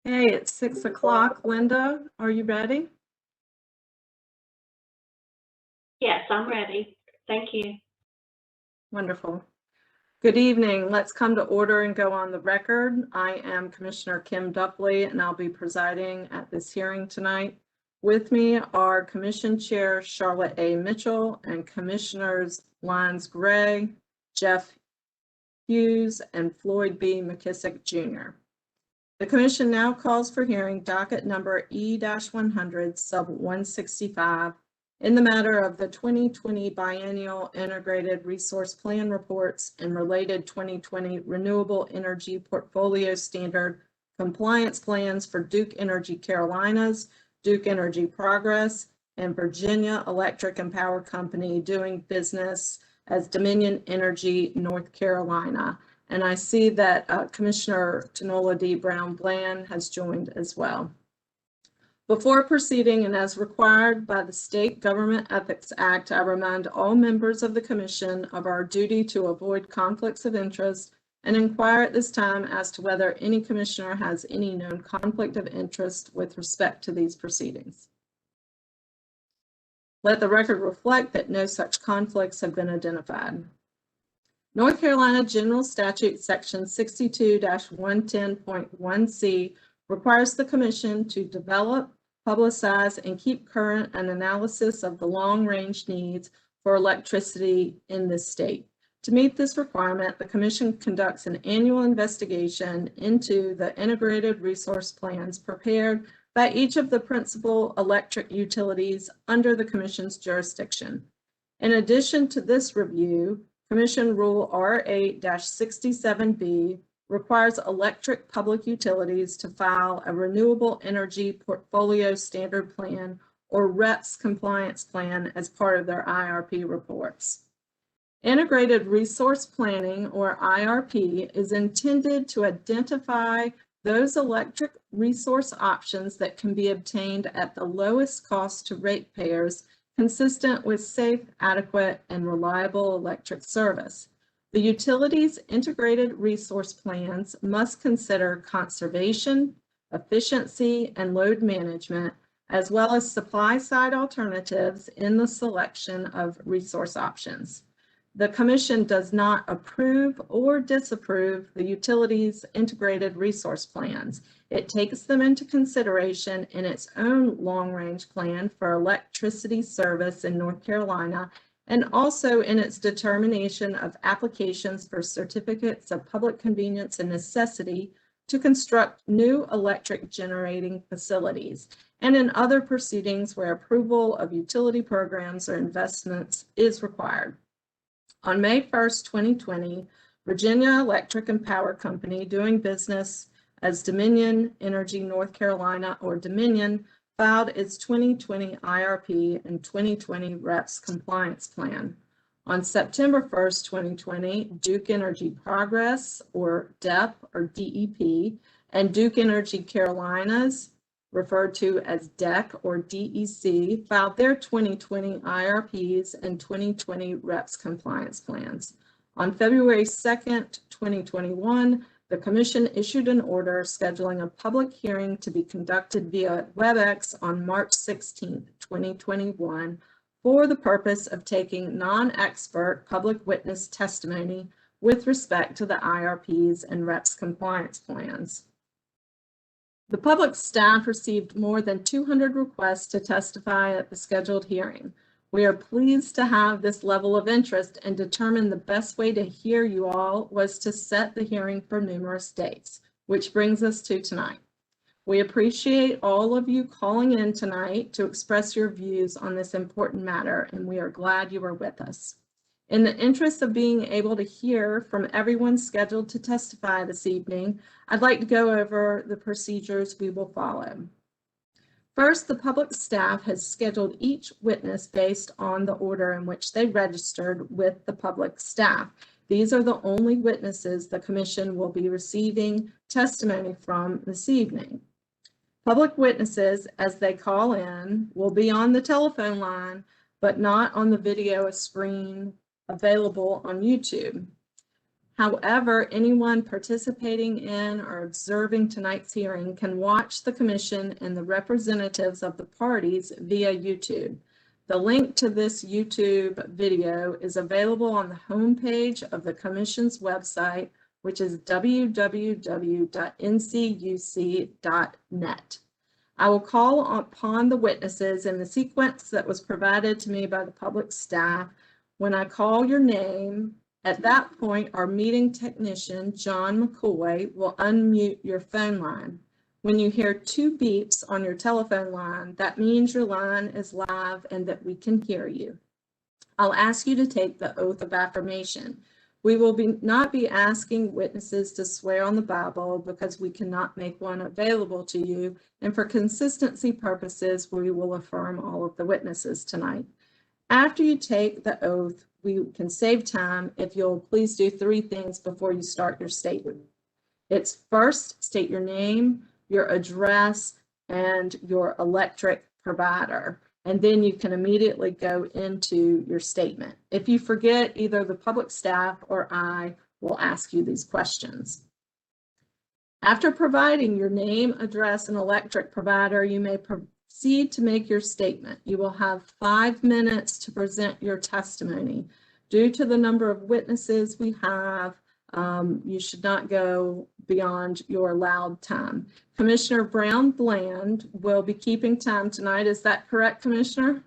Hey, it's 6 o'clock. Linda, are you ready? Yes, I'm ready. Thank you. Wonderful. Good evening. Let's come to order and go on the record. I am Commissioner Kim Dupley, and I'll be presiding at this hearing tonight. With me are Commission Chair Charlotte A. Mitchell and Commissioners Lyons Gray, Jeff Hughes, and Floyd B. McKissick Jr. The Commission now calls for hearing docket number E-100 sub 165 in the matter of the 2020 Biennial Integrated Resource Plan reports and related 2020 Renewable Energy Portfolio Standard compliance plans for Duke Energy Carolinas, Duke Energy Progress, and Virginia Electric and Power Company doing business as Dominion Energy North Carolina. And I see that Commissioner Donnelly D. Brown-Bland has joined as well. Before proceeding, and as required by the State Government Ethics Act, I remind all members of the Commission of our duty to avoid conflicts of interest and inquire at this time as to whether any commissioner has any known conflict of interest with respect to these proceedings. Let the record reflect that no such conflicts have been identified. North Carolina General Statute Section 62-110.1c requires the Commission to develop, publicize, and keep current an analysis of the long-range needs for electricity in this state. To meet this requirement, the Commission conducts an annual investigation into the integrated resource plans prepared by each of the principal electric utilities under the Commission's jurisdiction. In addition to this review, Commission Rule R8-67B requires electric public utilities to file a Renewable Energy Portfolio Standard Plan or REPS compliance plan as part of their IRP reports. Integrated Resource Planning, or IRP, is intended to identify those electric resource options that can be obtained at the lowest cost to ratepayers, consistent with safe, adequate, and reliable electric service. The utilities' integrated resource plans must consider conservation, efficiency, and load management, as well as supply-side alternatives in the selection of resource options. The Commission does not approve or disapprove the utilities' integrated resource plans. It takes them into consideration in its own long-range plan for electricity service in North Carolina, and also in its determination of applications for certificates of public convenience and necessity to construct new electric generating facilities, and in other proceedings where approval of utility programs or investments is required. On May 1st, 2020, Virginia Electric and Power Company, doing business as Dominion Energy North Carolina, or Dominion, filed its 2020 IRP and 2020 REPS compliance plan. On September 1st, 2020, Duke Energy Progress, or DEP, or DEP, and Duke Energy Carolinas, referred to as DEC or DEC, filed their 2020 IRPs and 2020 REPS compliance plans. On February 2nd, 2021, the Commission issued an order scheduling a public hearing to be conducted via WebEx on March 16th, 2021, for the purpose of taking non-expert public witness testimony with respect to the IRPs and REPS compliance plans. The public staff received more than 200 requests to testify at the scheduled hearing. We are pleased to have this level of interest and determined the best way to hear you all was to set the hearing for numerous dates, which brings us to tonight. We appreciate all of you calling in tonight to express your views on this important matter, and we are glad you are with us. In the interest of being able to hear from everyone scheduled to testify this evening, I'd like to go over the procedures we will follow. First, the public staff has scheduled each witness based on the order in which they registered with the public staff. These are the only witnesses the Commission will be receiving testimony from this evening. Public witnesses, as they call in, will be on the telephone line, but not on the video screen available on YouTube. However, anyone participating in or observing tonight's hearing can watch the commission and the representatives of the parties via YouTube. The link to this YouTube video is available on the homepage of the commission's website, which is www.ncuc.net. I will call upon the witnesses in the sequence that was provided to me by the public staff. When I call your name, at that point, our meeting technician, John McCoy, will unmute your phone line. When you hear 2 beeps on your telephone line, that means your line is live and that we can hear you. I'll ask you to take the oath of affirmation. We will not be asking witnesses to swear on the Bible because we cannot make one available to you, and for consistency purposes, we will affirm all of the witnesses tonight. After you take the oath, we can save time if you'll please do 3 things before you start your statement. It's first, state your name, your address, and your electric provider, and then you can immediately go into your statement. If you forget, either the public staff or I will ask you these questions. After providing your name, address, and electric provider, you may proceed to make your statement. You will have 5 minutes to present your testimony. Due to the number of witnesses we have, you should not go beyond your allowed time. Commissioner Brown Bland will be keeping time tonight. Is that correct, Commissioner?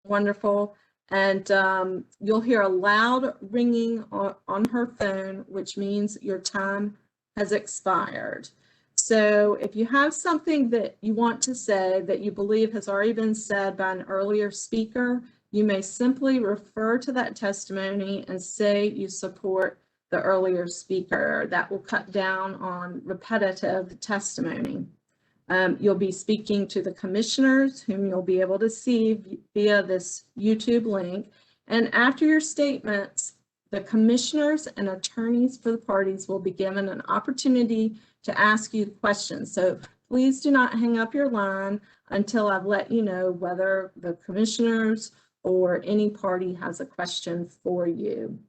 Wonderful. And you'll hear a loud ringing on her phone, which means your time has expired. So if you have something that you want to say that you believe has already been said by an earlier speaker, you may simply refer to that testimony and say you support the earlier speaker. That will cut down on repetitive testimony. You'll be speaking to the commissioners, whom you'll be able to see via this YouTube link. And after your statements, the commissioners and attorneys for the parties will be given an opportunity to ask you questions. So please do not hang up your line until I've let you know whether the commissioners or any party has a question for you.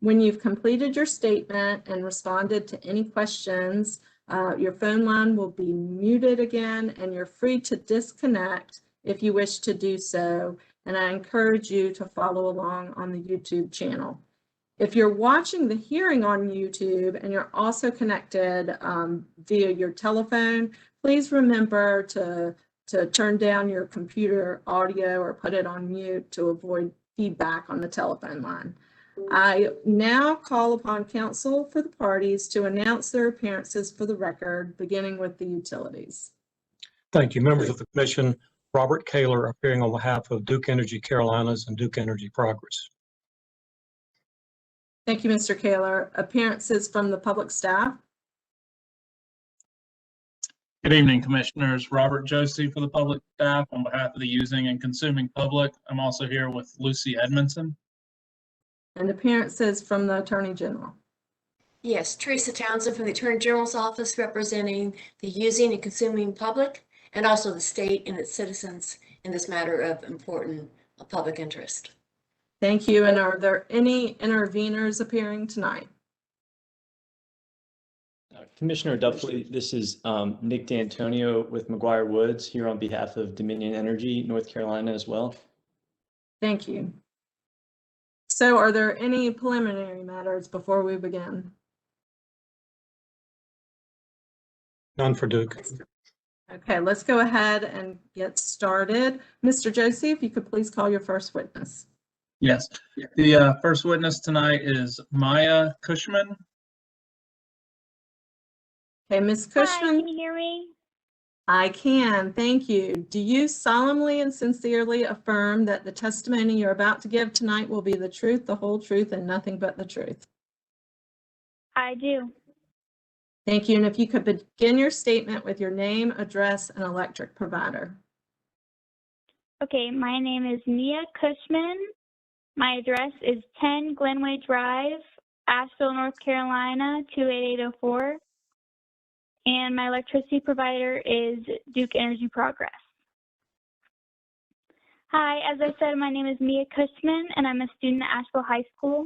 When you've completed your statement and responded to any questions, your phone line will be muted again, and you're free to disconnect if you wish to do so. And I encourage you to follow along on the YouTube channel. If you're watching the hearing on YouTube and you're also connected via your telephone, please remember to turn down your computer audio or put it on mute to avoid feedback on the telephone line. I now call upon counsel for the parties to announce their appearances for the record, beginning with the utilities. Thank you. Members of the Commission, Robert Kaler appearing on behalf of Duke Energy Carolinas and Duke Energy Progress. Thank you, Mr. Kaler. Appearances from the public staff. Good evening, Commissioners. Robert Josie for the public staff on behalf of the using and consuming public. I'm also here with Lucy Edmondson. And appearances from the Attorney General. Yes, Teresa Townsend from the Attorney General's office representing the using and consuming public and also the state and its citizens in this matter of important public interest. Thank you. And are there any interveners appearing tonight? Commissioner Duffley, this is Nick D'Antonio with McGuire Woods here on behalf of Dominion Energy, North Carolina as well. Thank you. So are there any preliminary matters before we begin? None for Duke. Okay, let's go ahead and get started. Mr. Josie, if you could please call your first witness. Yes, the first witness tonight is Maya Cushman. Okay, Ms. Hi, Cushman. can you hear me? I can, thank you. Do you solemnly and sincerely affirm that the testimony you're about to give tonight will be the truth, the whole truth, and nothing but the truth? I do. Thank you. And if you could begin your statement with your name, address, and electric provider. Okay, my name is Mia Cushman. My address is 10 Glenway Drive, Asheville, North Carolina, 28804. And my electricity provider is Duke Energy Progress. Hi, as I said, my name is Mia Cushman, and I'm a student at Asheville High School.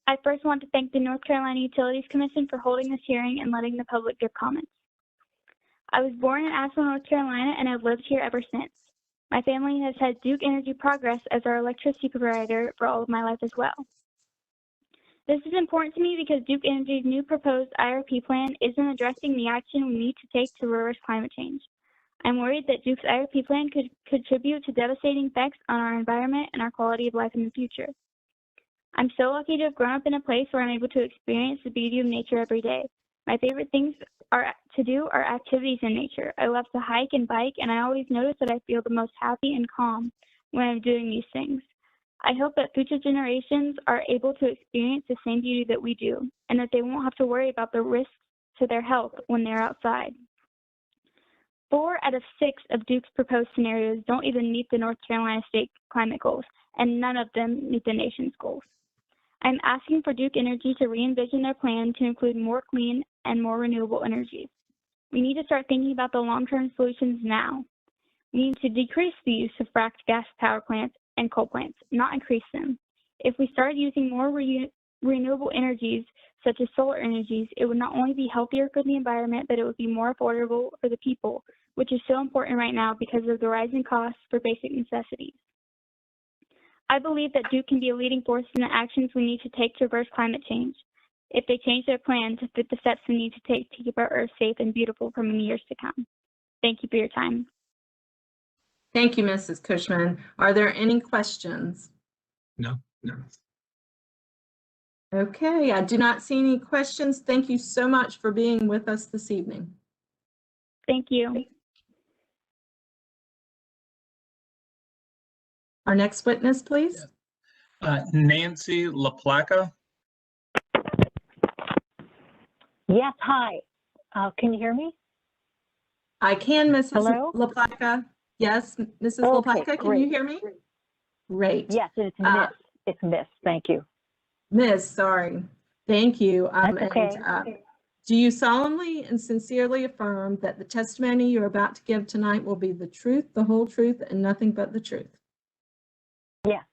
I first want to thank the North Carolina Utilities Commission for holding this hearing and letting the public give comments. I was born in Asheville, North Carolina, and I've lived here ever since. My family has had Duke Energy Progress as our electricity provider for all of my life as well. This is important to me because Duke Energy's new proposed IRP plan isn't addressing the action we need to take to reverse climate change. I'm worried that Duke's IRP plan could contribute to devastating effects on our environment and our quality of life in the future. I'm so lucky to have grown up in a place where I'm able to experience the beauty of nature every day. My favorite things to do are activities in nature. I love to hike and bike, and I always notice that I feel the most happy and calm when I'm doing these things. I hope that future generations are able to experience the same beauty that we do, and that they won't have to worry about the risks to their health when they're outside. 4 out of 6 of Duke's proposed scenarios don't even meet the North Carolina state climate goals, and none of them meet the nation's goals. I'm asking for Duke Energy to re-envision their plan to include more clean and more renewable energy. We need to start thinking about the long-term solutions now. We need to decrease the use of fracked gas power plants and coal plants, not increase them. If we started using more renewable energies, such as solar energies, it would not only be healthier for the environment, but it would be more affordable for the people, which is so important right now because of the rising costs for basic necessities. I believe that Duke can be a leading force in the actions we need to take to reverse climate change, if they change their plan to fit the steps we need to take to keep our Earth safe and beautiful for many years to come. Thank you for your time. Thank you, Mrs. Cushman. Are there any questions? No. Okay, I do not see any questions. Thank you so much for being with us this evening. Thank you. Our next witness, please. Nancy LaPlaca. Yes, hi. Can you hear me? I can, Mrs. Hello? LaPlaca. Yes, Mrs. Okay, LaPlaca, can great. you hear me? Great. Yes, it's Miss. It's Miss. Thank you. Miss, sorry. Thank you. That's okay. Do you solemnly and sincerely affirm that the testimony you're about to give tonight will be the truth, the whole truth, and nothing but the truth? Yes.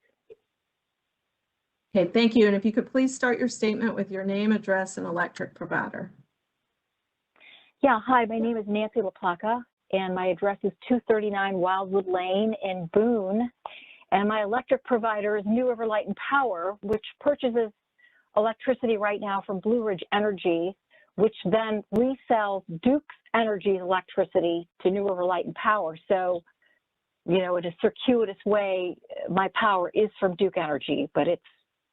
Okay, thank you. And if you could please start your statement with your name, address, and electric provider. Yeah, hi, my name is Nancy LaPlaca, and my address is 239 Wildwood Lane in Boone. And my electric provider is New River Light and Power, which purchases electricity right now from Blue Ridge Energy, which then resells Duke Energy's electricity to New River Light and Power. So, you know, in a circuitous way, my power is from Duke Energy, but it's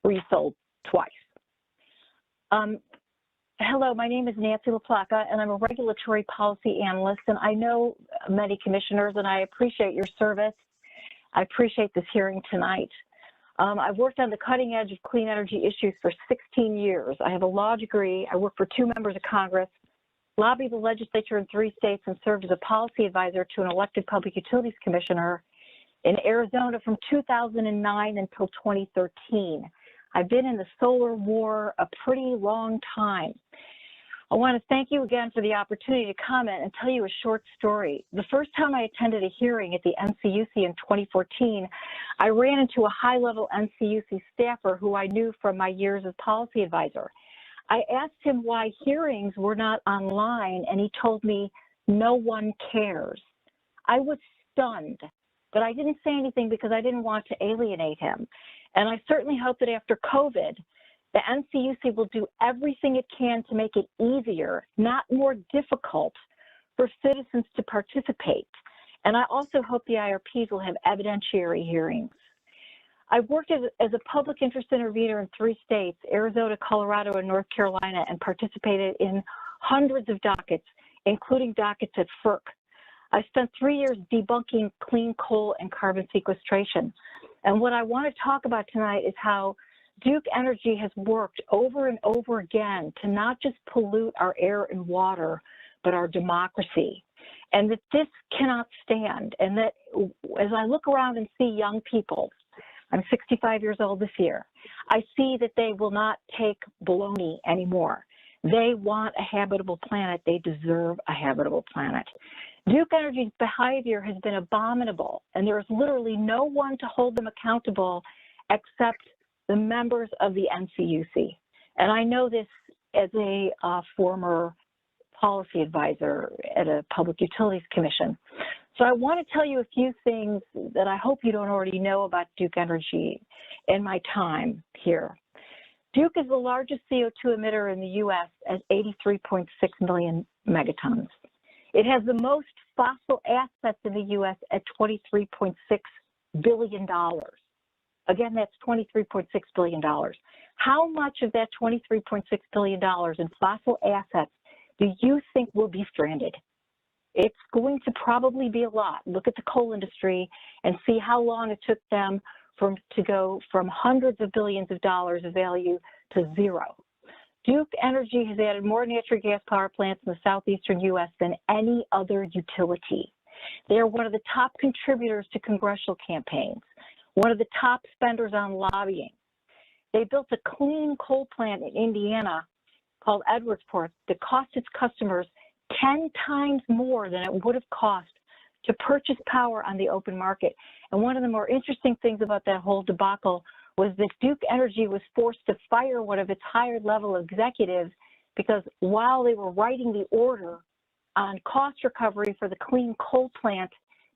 resold twice. Hello, my name is Nancy LaPlaca, and I'm a regulatory policy analyst, and I know many commissioners, and I appreciate your service. I appreciate this hearing tonight. I've worked on the cutting edge of clean energy issues for 16 years. I have a law degree. I work for 2 members of Congress, lobbied the legislature in 3 states, and served as a policy advisor to an elected public utilities commissioner in Arizona from 2009 until 2013. I've been in the solar war a pretty long time. I want to thank you again for the opportunity to comment and tell you a short story. The first time I attended a hearing at the NCUC in 2014, I ran into a high-level NCUC staffer who I knew from my years as policy advisor. I asked him why hearings were not online, and he told me, "No one cares." I was stunned, but I didn't say anything because I didn't want to alienate him. And I certainly hope that after COVID, the NCUC will do everything it can to make it easier, not more difficult, for citizens to participate. And I also hope the IRPs will have evidentiary hearings. I've worked as a public interest intervener in 3 states, Arizona, Colorado, and North Carolina, and participated in hundreds of dockets, including dockets at FERC. I spent 3 years debunking clean coal and carbon sequestration. And what I want to talk about tonight is how Duke Energy has worked over and over again to not just pollute our air and water, but our democracy. And that this cannot stand. And that as I look around and see young people, I'm 65 years old this year, I see that they will not take baloney anymore. They want a habitable planet. They deserve a habitable planet. Duke Energy's behavior has been abominable, and there is literally no one to hold them accountable except the members of the NCUC. And I know this as a former policy advisor at a Public Utilities Commission. So I want to tell you a few things that I hope you don't already know about Duke Energy in my time here. Duke is the largest CO2 emitter in the U.S. at 83.6 million megatons. It has the most fossil assets in the U.S. at $23.6 billion. Again, that's $23.6 billion. How much of that $23.6 billion in fossil assets do you think will be stranded? It's going to probably be a lot. Look at the coal industry and see how long it took them to go from hundreds of billions of dollars of value to zero. Duke Energy has added more natural gas power plants in the southeastern U.S. than any other utility. They are one of the top contributors to congressional campaigns, one of the top spenders on lobbying. They built a clean coal plant in Indiana called Edwardsport that cost its customers 10 times more than it would have cost to purchase power on the open market. And one of the more interesting things about that whole debacle was that Duke Energy was forced to fire one of its higher level executives because while they were writing the order on cost recovery for the clean coal plant,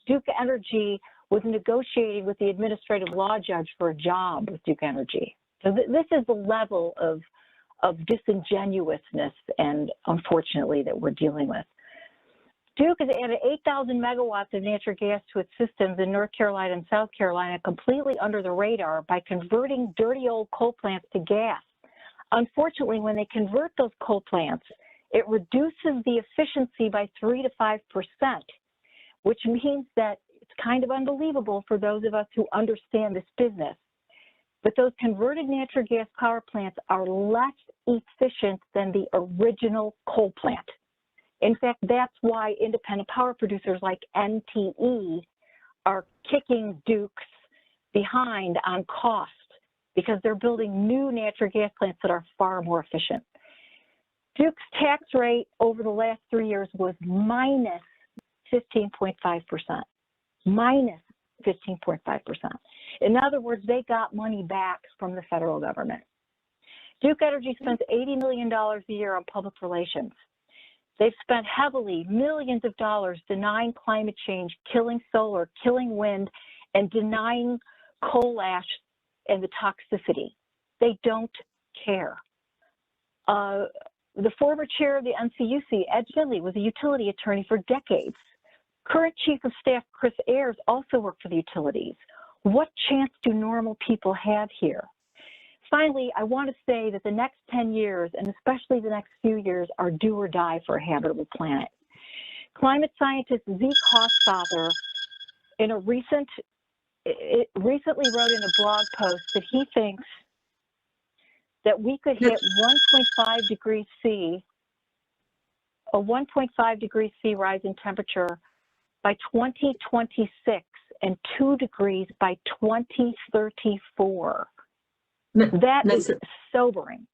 Duke Energy was negotiating with the administrative law judge for a job with Duke Energy. So this is the level of disingenuousness, and unfortunately, that we're dealing with. Duke has added 8,000 megawatts of natural gas to its systems in North Carolina and South Carolina completely under the radar by converting dirty old coal plants to gas. Unfortunately, when they convert those coal plants, it reduces the efficiency by 3 to 5%, which means that it's kind of unbelievable for those of us who understand this business. But those converted natural gas power plants are less efficient than the original coal plant. In fact, that's why independent power producers like NTE are kicking Duke's behind on cost because they're building new natural gas plants that are far more efficient. Duke's tax rate over the last 3 years was minus 15.5%, minus 15.5%. In other words, they got money back from the federal government. Duke Energy spends $80 million a year on public relations. They've spent heavily millions of dollars denying climate change, killing solar, killing wind, and denying coal ash and the toxicity. They don't care. The former chair of the NCUC, Ed Finley, was a utility attorney for decades. Current Chief of Staff Chris Ayers also worked for the utilities. What chance do normal people have here? Finally, I want to say that the next 10 years, and especially the next few years, are do or die for a habitable planet. Climate scientist Zeke Hofstadter recently wrote in a blog post that he thinks that we could hit 1.5 degrees C, a 1.5 degrees C rise in temperature by 2026 and 2 degrees by 2034. That is sobering.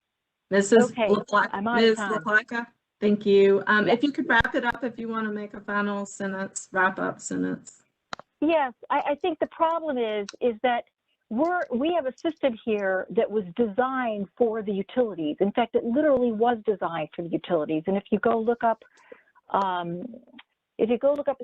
Mrs. Okay, I'm out of Ms. time. LaPlaca, thank you. If you could wrap it up, if you want to make a final sentence, wrap-up sentence. Yes, I think the problem is that we have a system here that was designed for the utilities. In fact, it literally was designed for the utilities. And if you go look up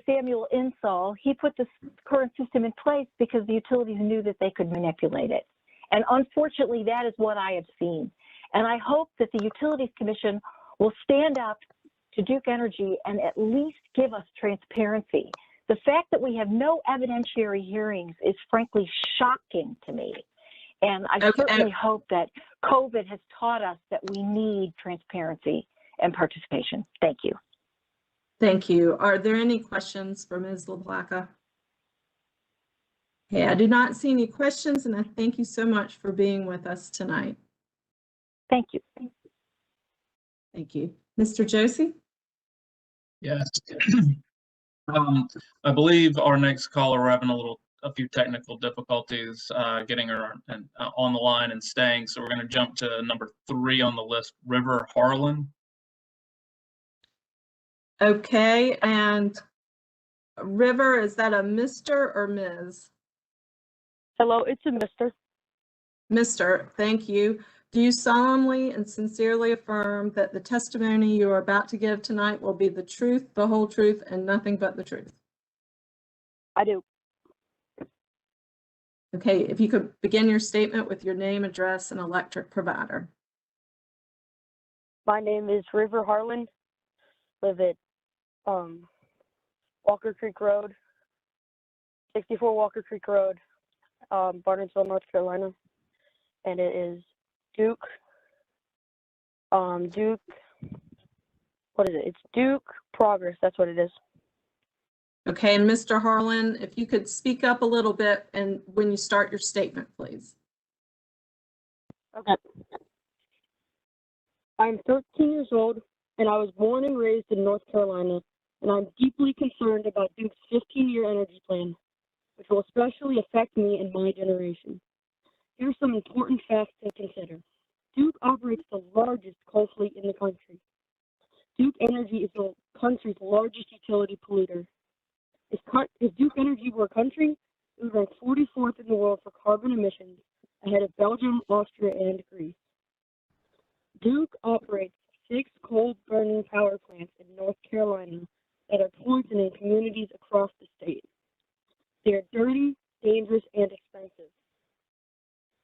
Samuel Insull, he put this current system in place because the utilities knew that they could manipulate it. And unfortunately, that is what I have seen. And I hope that the Utilities Commission will stand up to Duke Energy and at least give us transparency. The fact that we have no evidentiary hearings is frankly shocking to me. And I certainly hope that COVID has taught us that we need transparency and participation. Thank you. Thank you. Are there any questions for Ms. LaPlaca? Okay, I do not see any questions, and I thank you so much for being with us tonight. Thank you. Thank you. Mr. Josie? Yes. I believe our next caller, we're having a few technical difficulties getting her on the line and staying. So we're going to jump to number 3 on the list, River Harlan. Okay, and River, is that a Mr. or Ms.? Hello, it's a Mr. Mr., thank you. Do you solemnly and sincerely affirm that the testimony you are about to give tonight will be the truth, the whole truth, and nothing but the truth? I do. Okay, if you could begin your statement with your name, address, and electric provider. My name is River Harlan. Live at Walker Creek Road, 64 Walker Creek Road, Barnesville, North Carolina. And it is Duke, what is it? It's Duke Progress, that's what it is. Okay, and Mr. Harlan, if you could speak up a little bit and when you start your statement, please. Okay. I'm 13 years old, and I was born and raised in North Carolina, and I'm deeply concerned about Duke's 15-year energy plan, which will especially affect me and my generation. Here's some important facts to consider. Duke operates the largest coal fleet in the country. Duke Energy is the country's largest utility polluter. If Duke Energy were a country, it would rank 44th in the world for carbon emissions, ahead of Belgium, Austria, and Greece. Duke operates 6 coal-burning power plants in North Carolina that are poisoning communities across the state. They are dirty, dangerous, and expensive.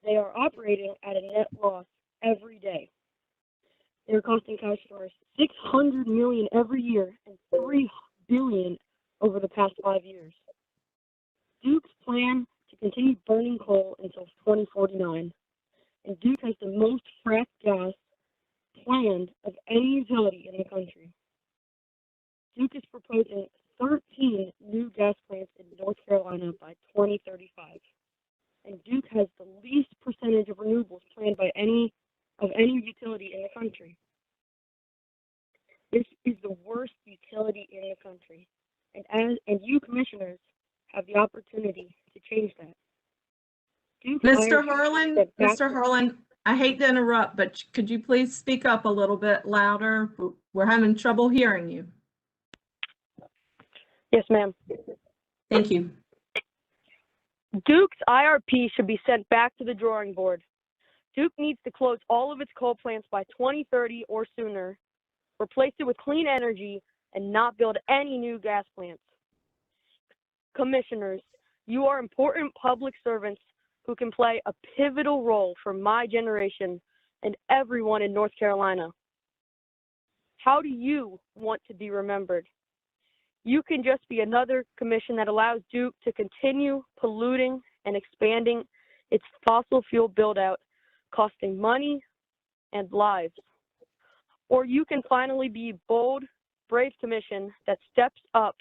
They are operating at a net loss every day. They are costing customers $600 million every year and $3 billion over the past 5 years. Duke's plan to continue burning coal until 2049, and Duke has the most fracked gas planned of any utility in the country. Duke is proposing 13 new gas plants in North Carolina by 2035, and Duke has the least percentage of renewables planned by any utility in the country. This is the worst utility in the country, and you commissioners have the opportunity to change that. Mr. Harlan, I hate to interrupt, but could you please speak up a little bit louder? We're having trouble hearing you. Yes, ma'am. Thank you. Duke's IRP should be sent back to the drawing board. Duke needs to close all of its coal plants by 2030 or sooner, replace it with clean energy, and not build any new gas plants. Commissioners, you are important public servants who can play a pivotal role for my generation and everyone in North Carolina. How do you want to be remembered? You can just be another commission that allows Duke to continue polluting and expanding its fossil fuel build-out, costing money and lives. Or you can finally be bold, brave commission that steps up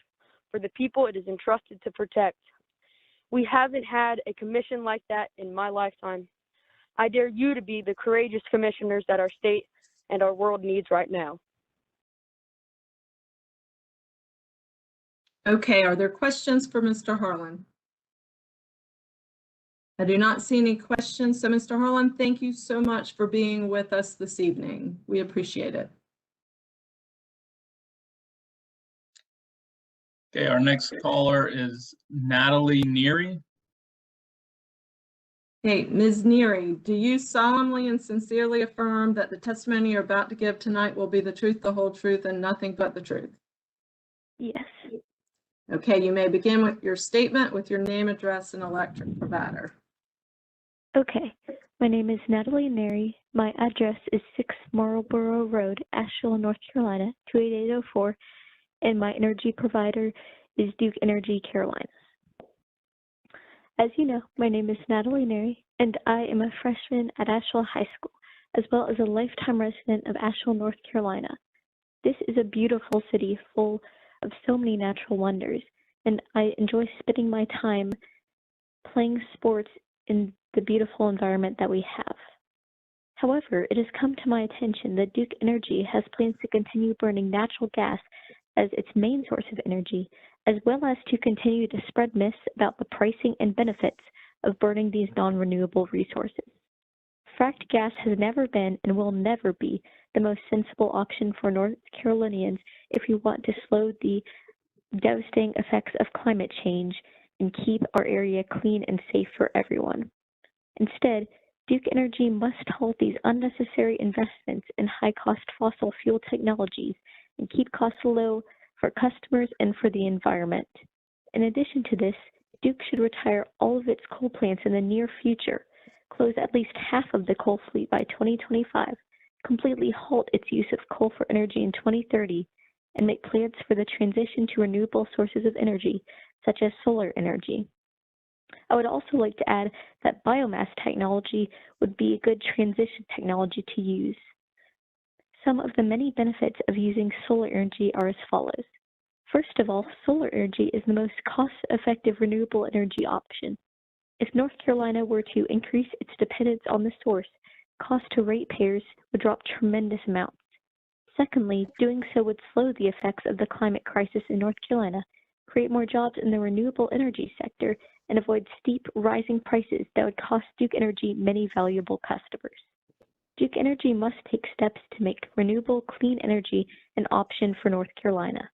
for the people it is entrusted to protect. We haven't had a commission like that in my lifetime. I dare you to be the courageous commissioners that our state and our world needs right now. Okay, are there questions for Mr. Harlan? I do not see any questions. So Mr. Harlan, thank you so much for being with us this evening. We appreciate it. Okay, our next caller is Natalie Neary. Hey, Ms. Neary, do you solemnly and sincerely affirm that the testimony you're about to give tonight will be the truth, the whole truth, and nothing but the truth? Yes. Okay, you may begin with your statement with your name, address, and electric provider. Okay. My name is Natalie Neri. My address is 6 Marlborough Road, Asheville, North Carolina, 28804, and my energy provider is Duke Energy Carolinas. As you know, my name is Natalie Neri, and I am a freshman at Asheville High School, as well as a lifetime resident of Asheville, North Carolina. This is a beautiful city full of so many natural wonders, and I enjoy spending my time playing sports in the beautiful environment that we have. However, it has come to my attention that Duke Energy has plans to continue burning natural gas as its main source of energy, as well as to continue to spread myths about the pricing and benefits of burning these non-renewable resources. Fracked gas has never been and will never be the most sensible option for North Carolinians if we want to slow the devastating effects of climate change and keep our area clean and safe for everyone. Instead, Duke Energy must halt these unnecessary investments in high-cost fossil fuel technologies and keep costs low for customers and for the environment. In addition to this, Duke should retire all of its coal plants in the near future, close at least half of the coal fleet by 2025, completely halt its use of coal for energy in 2030, and make plans for the transition to renewable sources of energy, such as solar energy. I would also like to add that biomass technology would be a good transition technology to use. Some of the many benefits of using solar energy are as follows. First of all, solar energy is the most cost-effective renewable energy option. If North Carolina were to increase its dependence on the source, cost to ratepayers would drop tremendous amounts. Secondly, doing so would slow the effects of the climate crisis in North Carolina, create more jobs in the renewable energy sector, and avoid steep rising prices that would cost Duke Energy many valuable customers. Duke Energy must take steps to make renewable clean energy an option for North Carolina.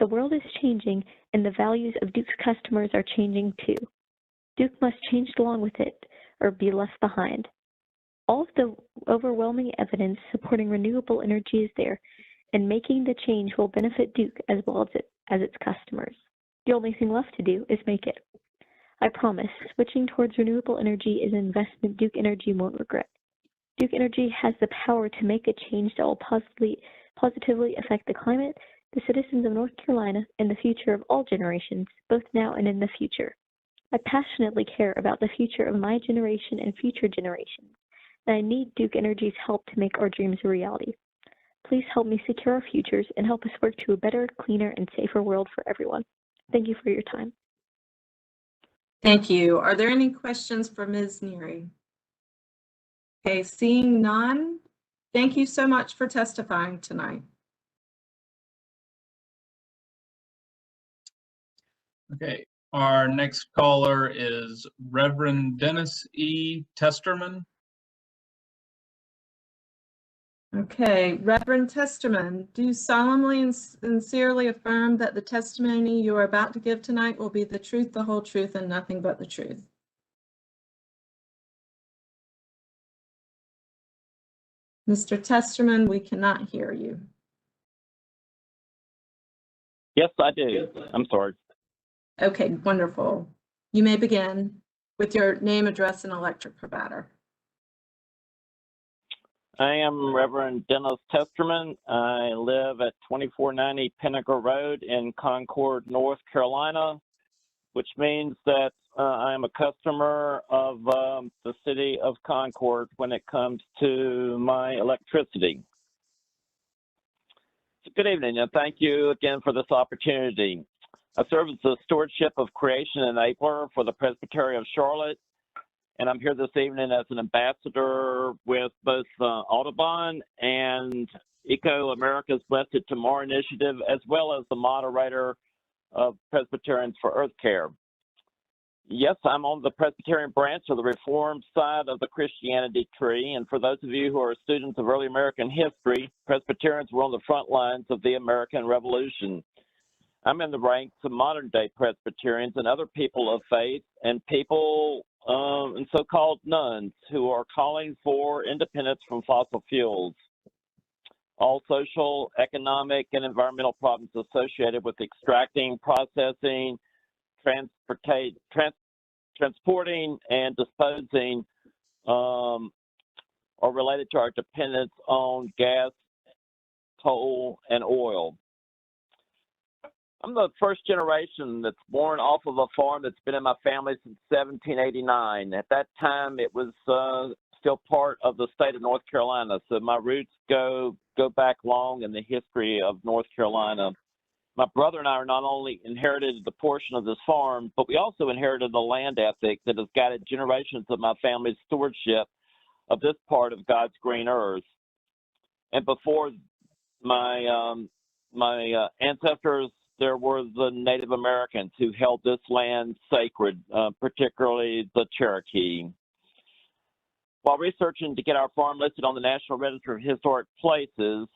The world is changing, and the values of Duke's customers are changing too. Duke must change along with it or be left behind. All of the overwhelming evidence supporting renewable energy is there, and making the change will benefit Duke as well as its customers. The only thing left to do is make it. I promise, switching towards renewable energy is an investment Duke Energy won't regret. Duke Energy has the power to make a change that will positively affect the climate, the citizens of North Carolina, and the future of all generations, both now and in the future. I passionately care about the future of my generation and future generations, and I need Duke Energy's help to make our dreams a reality. Please help me secure our futures and help us work to a better, cleaner, and safer world for everyone. Thank you for your time. Thank you. Are there any questions for Ms. Neary? Okay, seeing none, thank you so much for testifying tonight. Okay, our next caller is Reverend Dennis E. Testerman. Okay, Reverend Testerman, do solemnly and sincerely affirm that the testimony you are about to give tonight will be the truth, the whole truth, and nothing but the truth? Mr. Testerman, we cannot hear you. Yes, I do. I'm sorry. Okay, wonderful. You may begin with your name, address, and electric provider. I am Reverend Dennis Testerman. I live at 2490 Pinnacle Road in Concord, North Carolina, which means that I am a customer of the city of Concord when it comes to my electricity. So good evening, and thank you again for this opportunity. I serve as the Stewardship of Creation Enabler for the Presbytery of Charlotte, and I'm here this evening as an ambassador with both Audubon and Eco America's Blessed Tomorrow Initiative, as well as the moderator of Presbyterians for Earth Care. Yes, I'm on the Presbyterian branch of the Reformed side of the Christianity tree, and for those of you who are students of early American history, Presbyterians were on the front lines of the American Revolution. I'm in the ranks of modern-day Presbyterians and other people of faith and people and so-called nuns who are calling for independence from fossil fuels. All social, economic, and environmental problems associated with extracting, processing, transporting, and disposing are related to our dependence on gas, coal, and oil. I'm the first generation that's born off of a farm that's been in my family since 1789. At that time, it was still part of the state of North Carolina, so my roots go back long in the history of North Carolina. My brother and I not only inherited the portion of this farm, but we also inherited the land ethic that has guided generations of my family's stewardship of this part of God's green earth. And before my ancestors, there were the Native Americans who held this land sacred, particularly the Cherokee. While researching to get our farm listed on the National Register of Historic Places,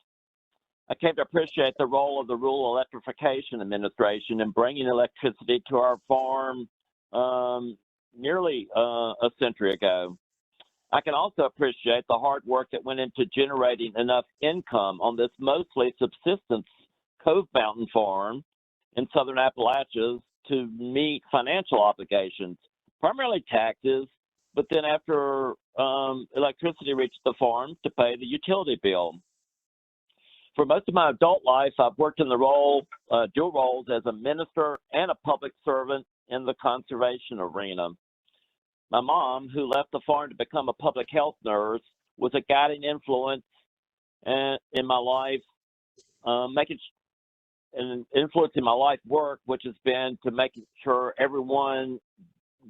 I came to appreciate the role of the Rural Electrification Administration in bringing electricity to our farm nearly a century ago. I can also appreciate the hard work that went into generating enough income on this mostly subsistence Cove Mountain farm in southern Appalachias to meet financial obligations, primarily taxes, but then after electricity reached the farm, to pay the utility bill. For most of my adult life, I've worked in the dual roles as a minister and a public servant in the conservation arena. My mom, who left the farm to become a public health nurse, was a guiding influence in my life, making an influence in my life work, which has been to making sure everyone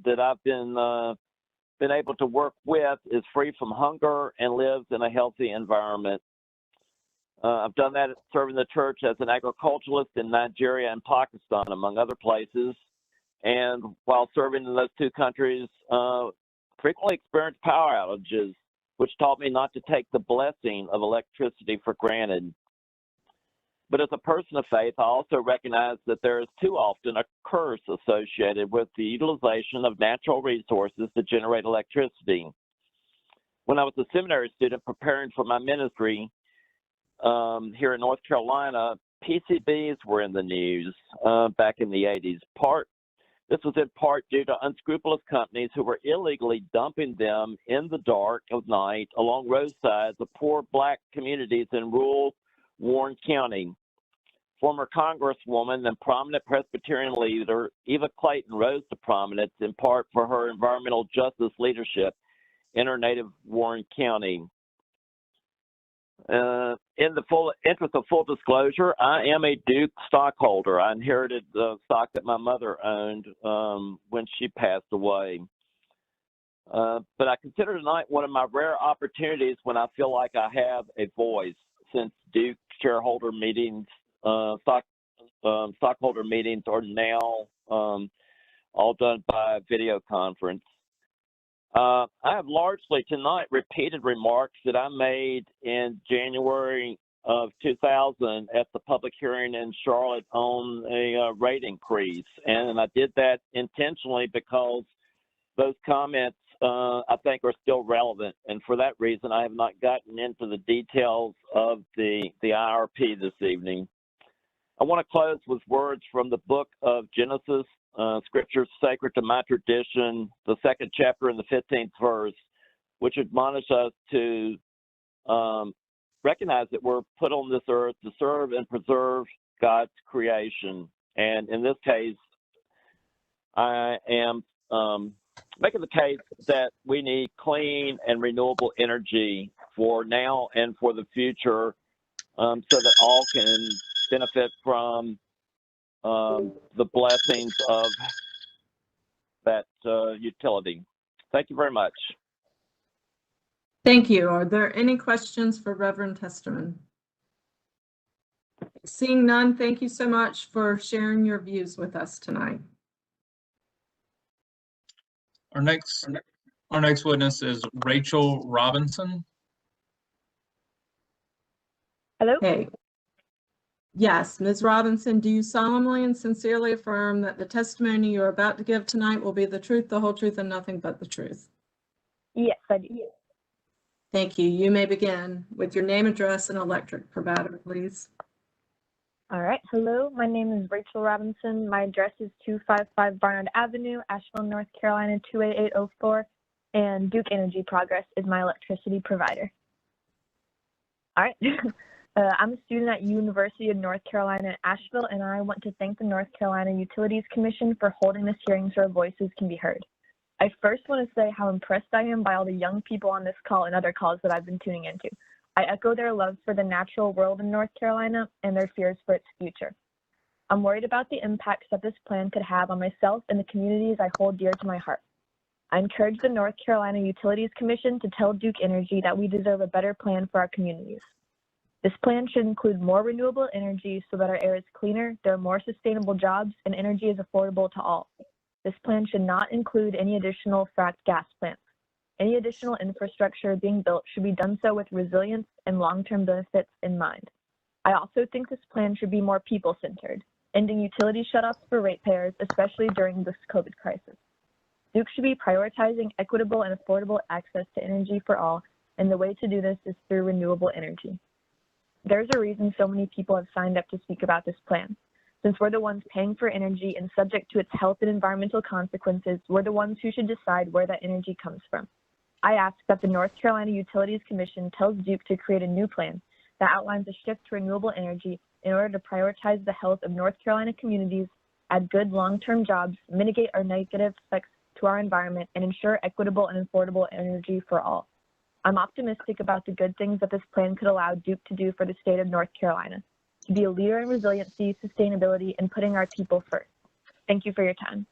that I've been able to work with is free from hunger and lives in a healthy environment. I've done that serving the church as an agriculturalist in Nigeria and Pakistan, among other places. And while serving in those two countries, frequently experienced power outages, which taught me not to take the blessing of electricity for granted. But as a person of faith, I also recognize that there is too often a curse associated with the utilization of natural resources to generate electricity. When I was a seminary student preparing for my ministry here in North Carolina, PCBs were in the news back in the 80s. This was in part due to unscrupulous companies who were illegally dumping them in the dark of night along roadsides of poor Black communities in rural Warren County. Former Congresswoman and prominent Presbyterian leader Eva Clayton rose to prominence in part for her environmental justice leadership in her native Warren County. In the interest of full disclosure, I am a Duke stockholder. I inherited the stock that my mother owned when she passed away. But I consider tonight one of my rare opportunities when I feel like I have a voice, since Duke shareholder meetings, stockholder meetings are now all done by video conference. I have largely tonight repeated remarks that I made in January of 2000 at the public hearing in Charlotte on a rate increase. And I did that intentionally because those comments I think are still relevant. And for that reason, I have not gotten into the details of the IRP this evening. I want to close with words from the book of Genesis, scriptures sacred to my tradition, the 2nd chapter and the 15th verse, which admonish us to recognize that we're put on this earth to serve and preserve God's creation. And in this case, I am making the case that we need clean and renewable energy for now and for the future, so that all can benefit from the blessings of that utility. Thank you very much. Thank you. Are there any questions for Reverend Testerman? Seeing none, thank you so much for sharing your views with us tonight. Our next witness is Rachel Robinson. Hello? Hey. Yes, Ms. Robinson, do you solemnly and sincerely affirm that the testimony you are about to give tonight will be the truth, the whole truth, and nothing but the truth? Yes, I do. Thank you. You may begin with your name, address, and electric provider, please. All right. Hello, my name is Rachel Robinson. My address is 255 Barnard Avenue, Asheville, North Carolina, 28804, and Duke Energy Progress is my electricity provider. All right. I'm a student at University of North Carolina at Asheville, and I want to thank the North Carolina Utilities Commission for holding this hearing so our voices can be heard. I first want to say how impressed I am by all the young people on this call and other calls that I've been tuning into. I echo their love for the natural world in North Carolina and their fears for its future. I'm worried about the impacts that this plan could have on myself and the communities I hold dear to my heart. I encourage the North Carolina Utilities Commission to tell Duke Energy that we deserve a better plan for our communities. This plan should include more renewable energy so that our air is cleaner, there are more sustainable jobs, and energy is affordable to all. This plan should not include any additional fracked gas plants. Any additional infrastructure being built should be done so with resilience and long-term benefits in mind. I also think this plan should be more people-centered, ending utility shutoffs for ratepayers, especially during this COVID crisis. Duke should be prioritizing equitable and affordable access to energy for all, and the way to do this is through renewable energy. There's a reason so many people have signed up to speak about this plan. Since we're the ones paying for energy and subject to its health and environmental consequences, we're the ones who should decide where that energy comes from. I ask that the North Carolina Utilities Commission tells Duke to create a new plan that outlines a shift to renewable energy in order to prioritize the health of North Carolina communities, add good long-term jobs, mitigate our negative effects to our environment, and ensure equitable and affordable energy for all. I'm optimistic about the good things that this plan could allow Duke to do for the state of North Carolina, to be a leader in resiliency, sustainability, and putting our people first. Thank you for your time.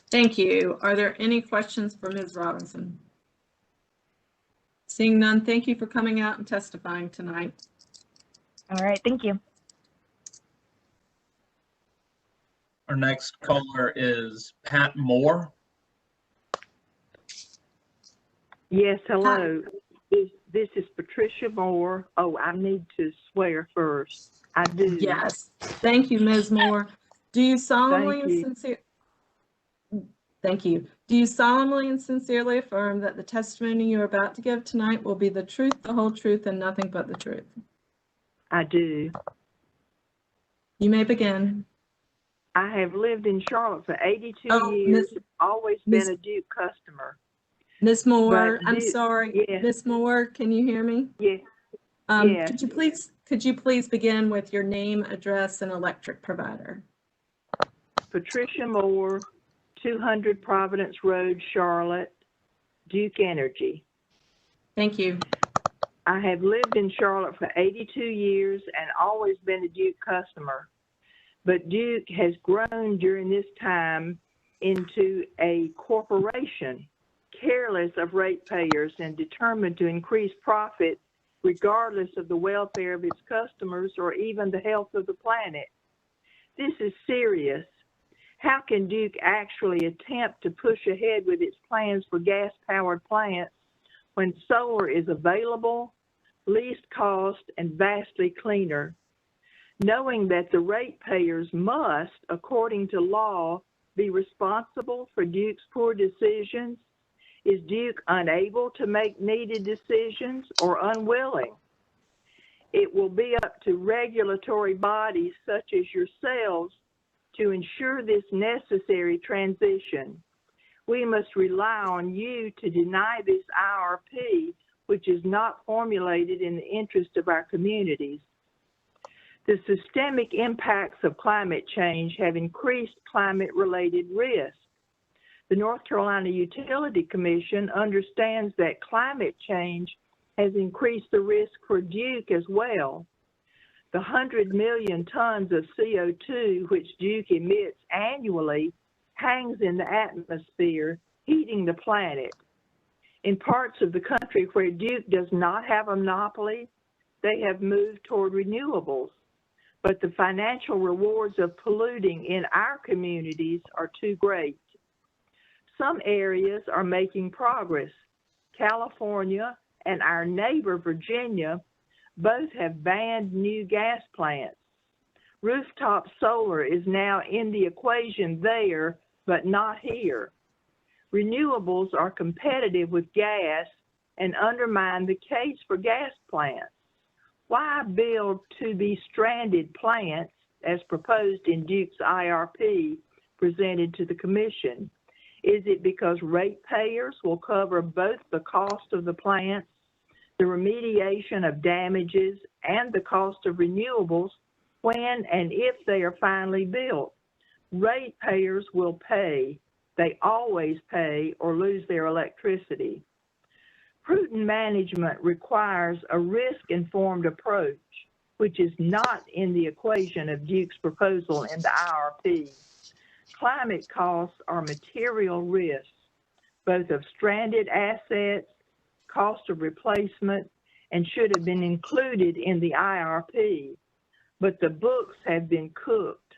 Thank you. Are there any questions for Ms. Robinson? Seeing none, thank you for coming out and testifying tonight. All right, thank you. Our next caller is Pat Moore. Yes, hello. This is Patricia Moore. Oh, I need to swear first. I do. Yes. Thank you, Ms. Moore. Do you solemnly and sincerely? Thank you. Do you solemnly and sincerely affirm that the testimony you are about to give tonight will be the truth, the whole truth, and nothing but the truth? I do. You may begin. I have lived in Charlotte for 82 years, always been a Duke customer. Ms. Moore, I'm sorry. Yes. Ms. Moore, can you hear me? Yes. Yes. Could you please begin with your name, address, and electric provider? Patricia Moore, 200 Providence Road, Charlotte, Duke Energy. Thank you. I have lived in Charlotte for 82 years and always been a Duke customer. But Duke has grown during this time into a corporation, careless of ratepayers and determined to increase profit regardless of the welfare of its customers or even the health of the planet. This is serious. How can Duke actually attempt to push ahead with its plans for gas-powered plants when solar is available, least cost, and vastly cleaner? Knowing that the ratepayers must, according to law, be responsible for Duke's poor decisions, is Duke unable to make needed decisions or unwilling? It will be up to regulatory bodies such as yourselves to ensure this necessary transition. We must rely on you to deny this IRP, which is not formulated in the interest of our communities. The systemic impacts of climate change have increased climate-related risk. The North Carolina Utility Commission understands that climate change has increased the risk for Duke as well. The 100 million tons of CO2 which Duke emits annually hangs in the atmosphere, heating the planet. In parts of the country where Duke does not have a monopoly, they have moved toward renewables. But the financial rewards of polluting in our communities are too great. Some areas are making progress. California and our neighbor Virginia both have banned new gas plants. Rooftop solar is now in the equation there, but not here. Renewables are competitive with gas and undermine the case for gas plants. Why build to-be stranded plants as proposed in Duke's IRP presented to the Commission? Is it because ratepayers will cover both the cost of the plants, the remediation of damages, and the cost of renewables when and if they are finally built? Ratepayers will pay. They always pay or lose their electricity. Prudent management requires a risk-informed approach, which is not in the equation of Duke's proposal in the IRP. Climate costs are material risks, both of stranded assets, cost of replacement, and should have been included in the IRP, but the books have been cooked.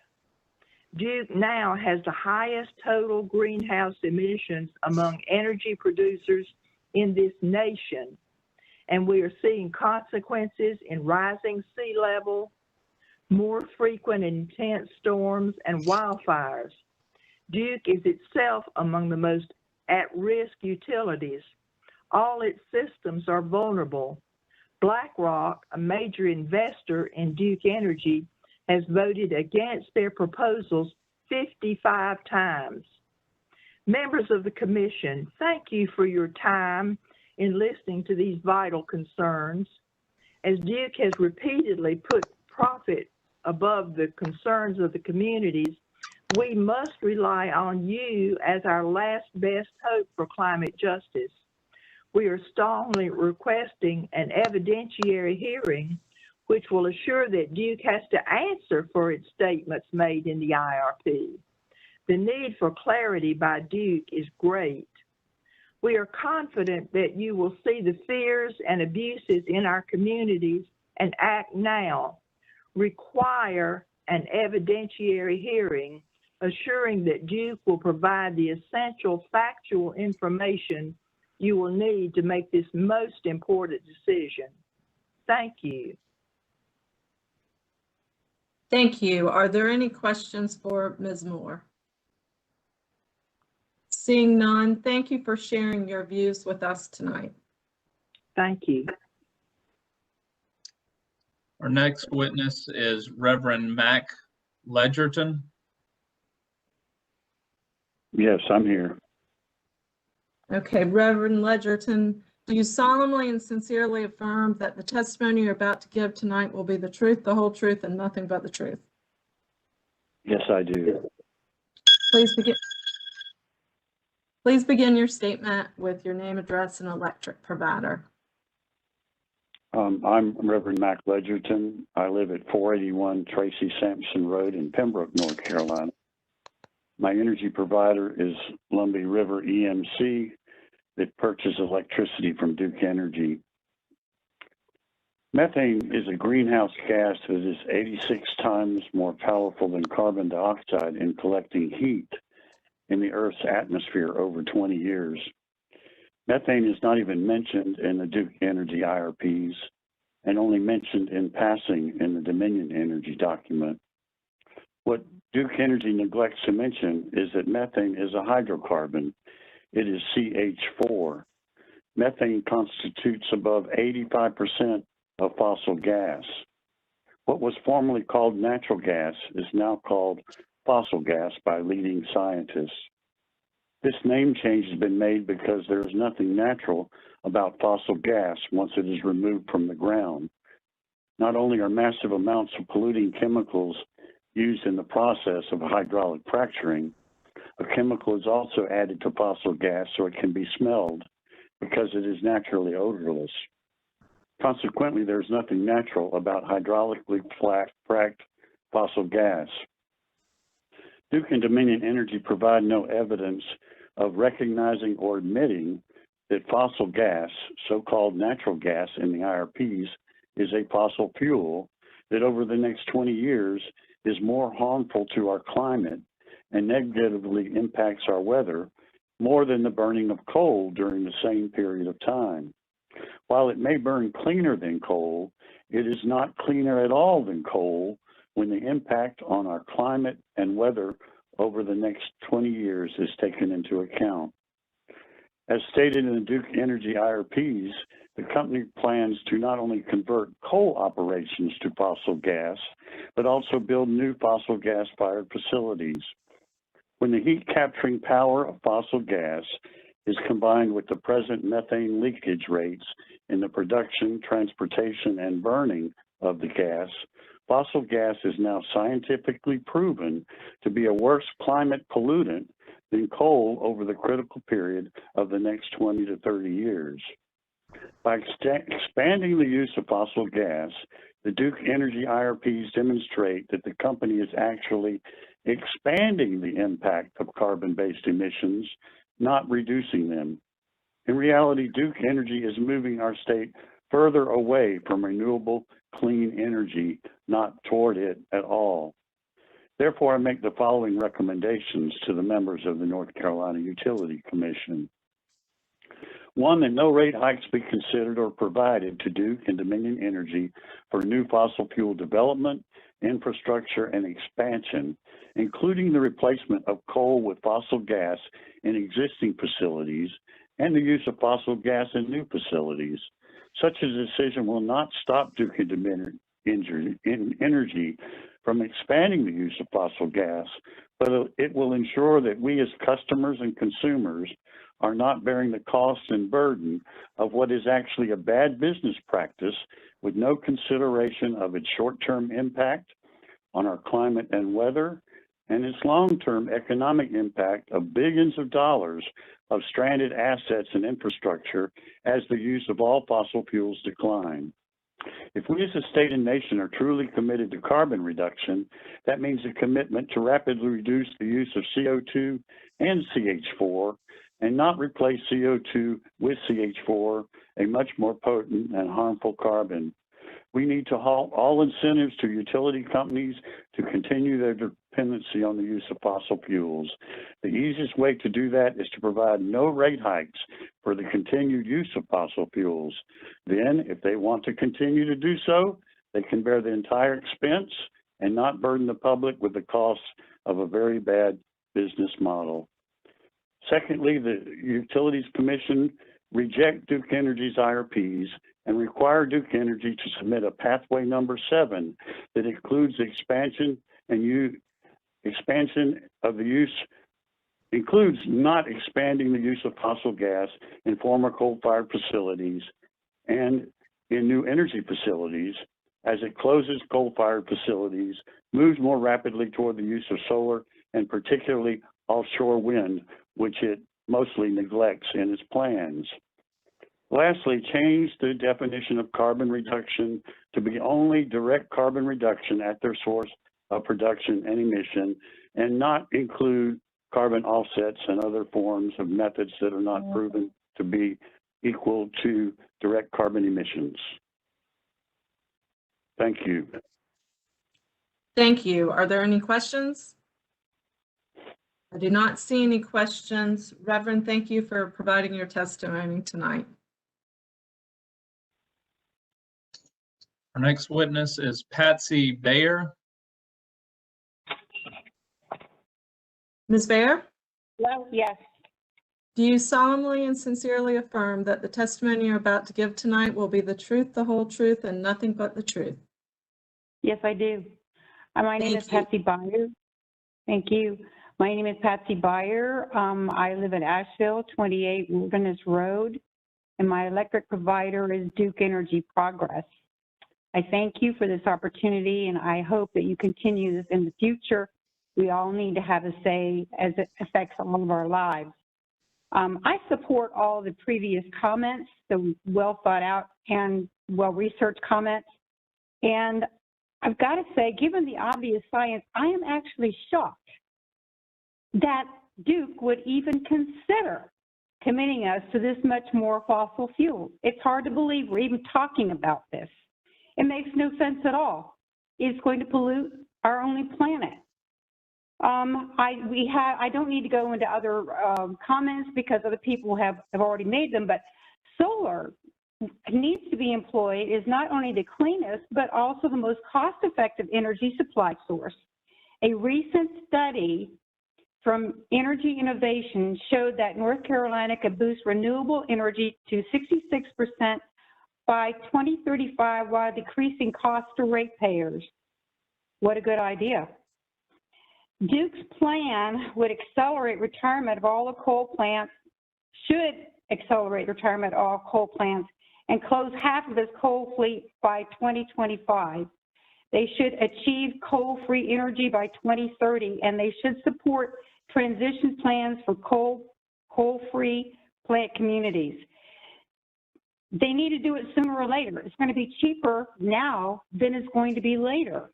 Duke now has the highest total greenhouse emissions among energy producers in this nation, and we are seeing consequences in rising sea level, more frequent and intense storms, and wildfires. Duke is itself among the most at-risk utilities. All its systems are vulnerable. BlackRock, a major investor in Duke Energy, has voted against their proposals 55 times. Members of the Commission, thank you for your time in listening to these vital concerns. As Duke has repeatedly put profit above the concerns of the communities, we must rely on you as our last best hope for climate justice. We are strongly requesting an evidentiary hearing which will assure that Duke has to answer for its statements made in the IRP. The need for clarity by Duke is great. We are confident that you will see the fears and abuses in our communities and act now. Require an evidentiary hearing, assuring that Duke will provide the essential factual information you will need to make this most important decision. Thank you. Thank you. Are there any questions for Ms. Moore? Seeing none, thank you for sharing your views with us tonight. Thank you. Our next witness is Reverend Mac Ledgerton. Yes, I'm here. Okay, Reverend Ledgerton, do you solemnly and sincerely affirm that the testimony you're about to give tonight will be the truth, the whole truth, and nothing but the truth? Yes, I do. Please begin your statement with your name, address, and electric provider. I'm Reverend Mac Ledgerton. I live at 481 Tracy Sampson Road in Pembroke, North Carolina. My energy provider is Lumbee River EMC that purchases electricity from Duke Energy. Methane is a greenhouse gas that is 86 times more powerful than carbon dioxide in collecting heat in the Earth's atmosphere over 20 years. Methane is not even mentioned in the Duke Energy IRPs and only mentioned in passing in the Dominion Energy document. What Duke Energy neglects to mention is that methane is a hydrocarbon. It is CH4. Methane constitutes above 85% of fossil gas. What was formerly called natural gas is now called fossil gas by leading scientists. This name change has been made because there is nothing natural about fossil gas once it is removed from the ground. Not only are massive amounts of polluting chemicals used in the process of hydraulic fracturing, a chemical is also added to fossil gas so it can be smelled because it is naturally odorless. Consequently, there is nothing natural about hydraulically fracked fossil gas. Duke and Dominion Energy provide no evidence of recognizing or admitting that fossil gas, so-called natural gas in the IRPs, is a fossil fuel that over the next 20 years is more harmful to our climate and negatively impacts our weather more than the burning of coal during the same period of time. While it may burn cleaner than coal, it is not cleaner at all than coal when the impact on our climate and weather over the next 20 years is taken into account. As stated in the Duke Energy IRPs, the company plans to not only convert coal operations to fossil gas, but also build new fossil gas-fired facilities. When the heat capturing power of fossil gas is combined with the present methane leakage rates in the production, transportation, and burning of the gas, fossil gas is now scientifically proven to be a worse climate pollutant than coal over the critical period of the next 20 to 30 years. By expanding the use of fossil gas, the Duke Energy IRPs demonstrate that the company is actually expanding the impact of carbon-based emissions, not reducing them. In reality, Duke Energy is moving our state further away from renewable, clean energy, not toward it at all. Therefore, I make the following recommendations to the members of the North Carolina Utility Commission. One, that no rate hikes be considered or provided to Duke and Dominion Energy for new fossil fuel development, infrastructure, and expansion, including the replacement of coal with fossil gas in existing facilities and the use of fossil gas in new facilities. Such a decision will not stop Duke Energy from expanding the use of fossil gas, but it will ensure that we as customers and consumers are not bearing the cost and burden of what is actually a bad business practice with no consideration of its short-term impact on our climate and weather and its long-term economic impact of billions of dollars of stranded assets and infrastructure as the use of all fossil fuels decline. If we as a state and nation are truly committed to carbon reduction, that means a commitment to rapidly reduce the use of CO2 and CH4 and not replace CO2 with CH4, a much more potent and harmful carbon. We need to halt all incentives to utility companies to continue their dependency on the use of fossil fuels. The easiest way to do that is to provide no rate hikes for the continued use of fossil fuels. Then, if they want to continue to do so, they can bear the entire expense and not burden the public with the costs of a very bad business model. Secondly, the Utilities Commission reject Duke Energy's IRPs and require Duke Energy to submit a pathway number 7 that includes the expansion of the use, includes not expanding the use of fossil gas in former coal-fired facilities and in new energy facilities as it closes coal-fired facilities, moves more rapidly toward the use of solar and particularly offshore wind, which it mostly neglects in its plans. Lastly, change the definition of carbon reduction to be only direct carbon reduction at their source of production and emission, and not include carbon offsets and other forms of methods that are not proven to be equal to direct carbon emissions. Thank you. Thank you. Are there any questions? I do not see any questions. Reverend, thank you for providing your testimony tonight. Our next witness is Patsy Bayer. Ms. Bayer? Hello, yes. Do you solemnly and sincerely affirm that the testimony you're about to give tonight will be the truth, the whole truth, and nothing but the truth? Yes, I do. My name is Patsy Bayer. Thank you. My name is Patsy Bayer. I live in Asheville, 28 Wilderness Road, and my electric provider is Duke Energy Progress. I thank you for this opportunity, and I hope that you continue this in the future. We all need to have a say as it affects all of our lives. I support all the previous comments, the well thought out and well-researched comments. And I've got to say, given the obvious science, I am actually shocked that Duke would even consider committing us to this much more fossil fuel. It's hard to believe we're even talking about this. It makes no sense at all. It's going to pollute our only planet. I don't need to go into other comments because other people have already made them, but solar needs to be employed is not only the cleanest, but also the most cost-effective energy supply source. A recent study from Energy Innovation showed that North Carolina could boost renewable energy to 66% by 2035 while decreasing costs to ratepayers. What a good idea. Duke's plan would accelerate retirement of all the coal plants, should accelerate retirement of all coal plants, and close half of its coal fleet by 2025. They should achieve coal-free energy by 2030, and they should support transition plans for coal-free plant communities. They need to do it sooner or later. It's going to be cheaper now than it's going to be later.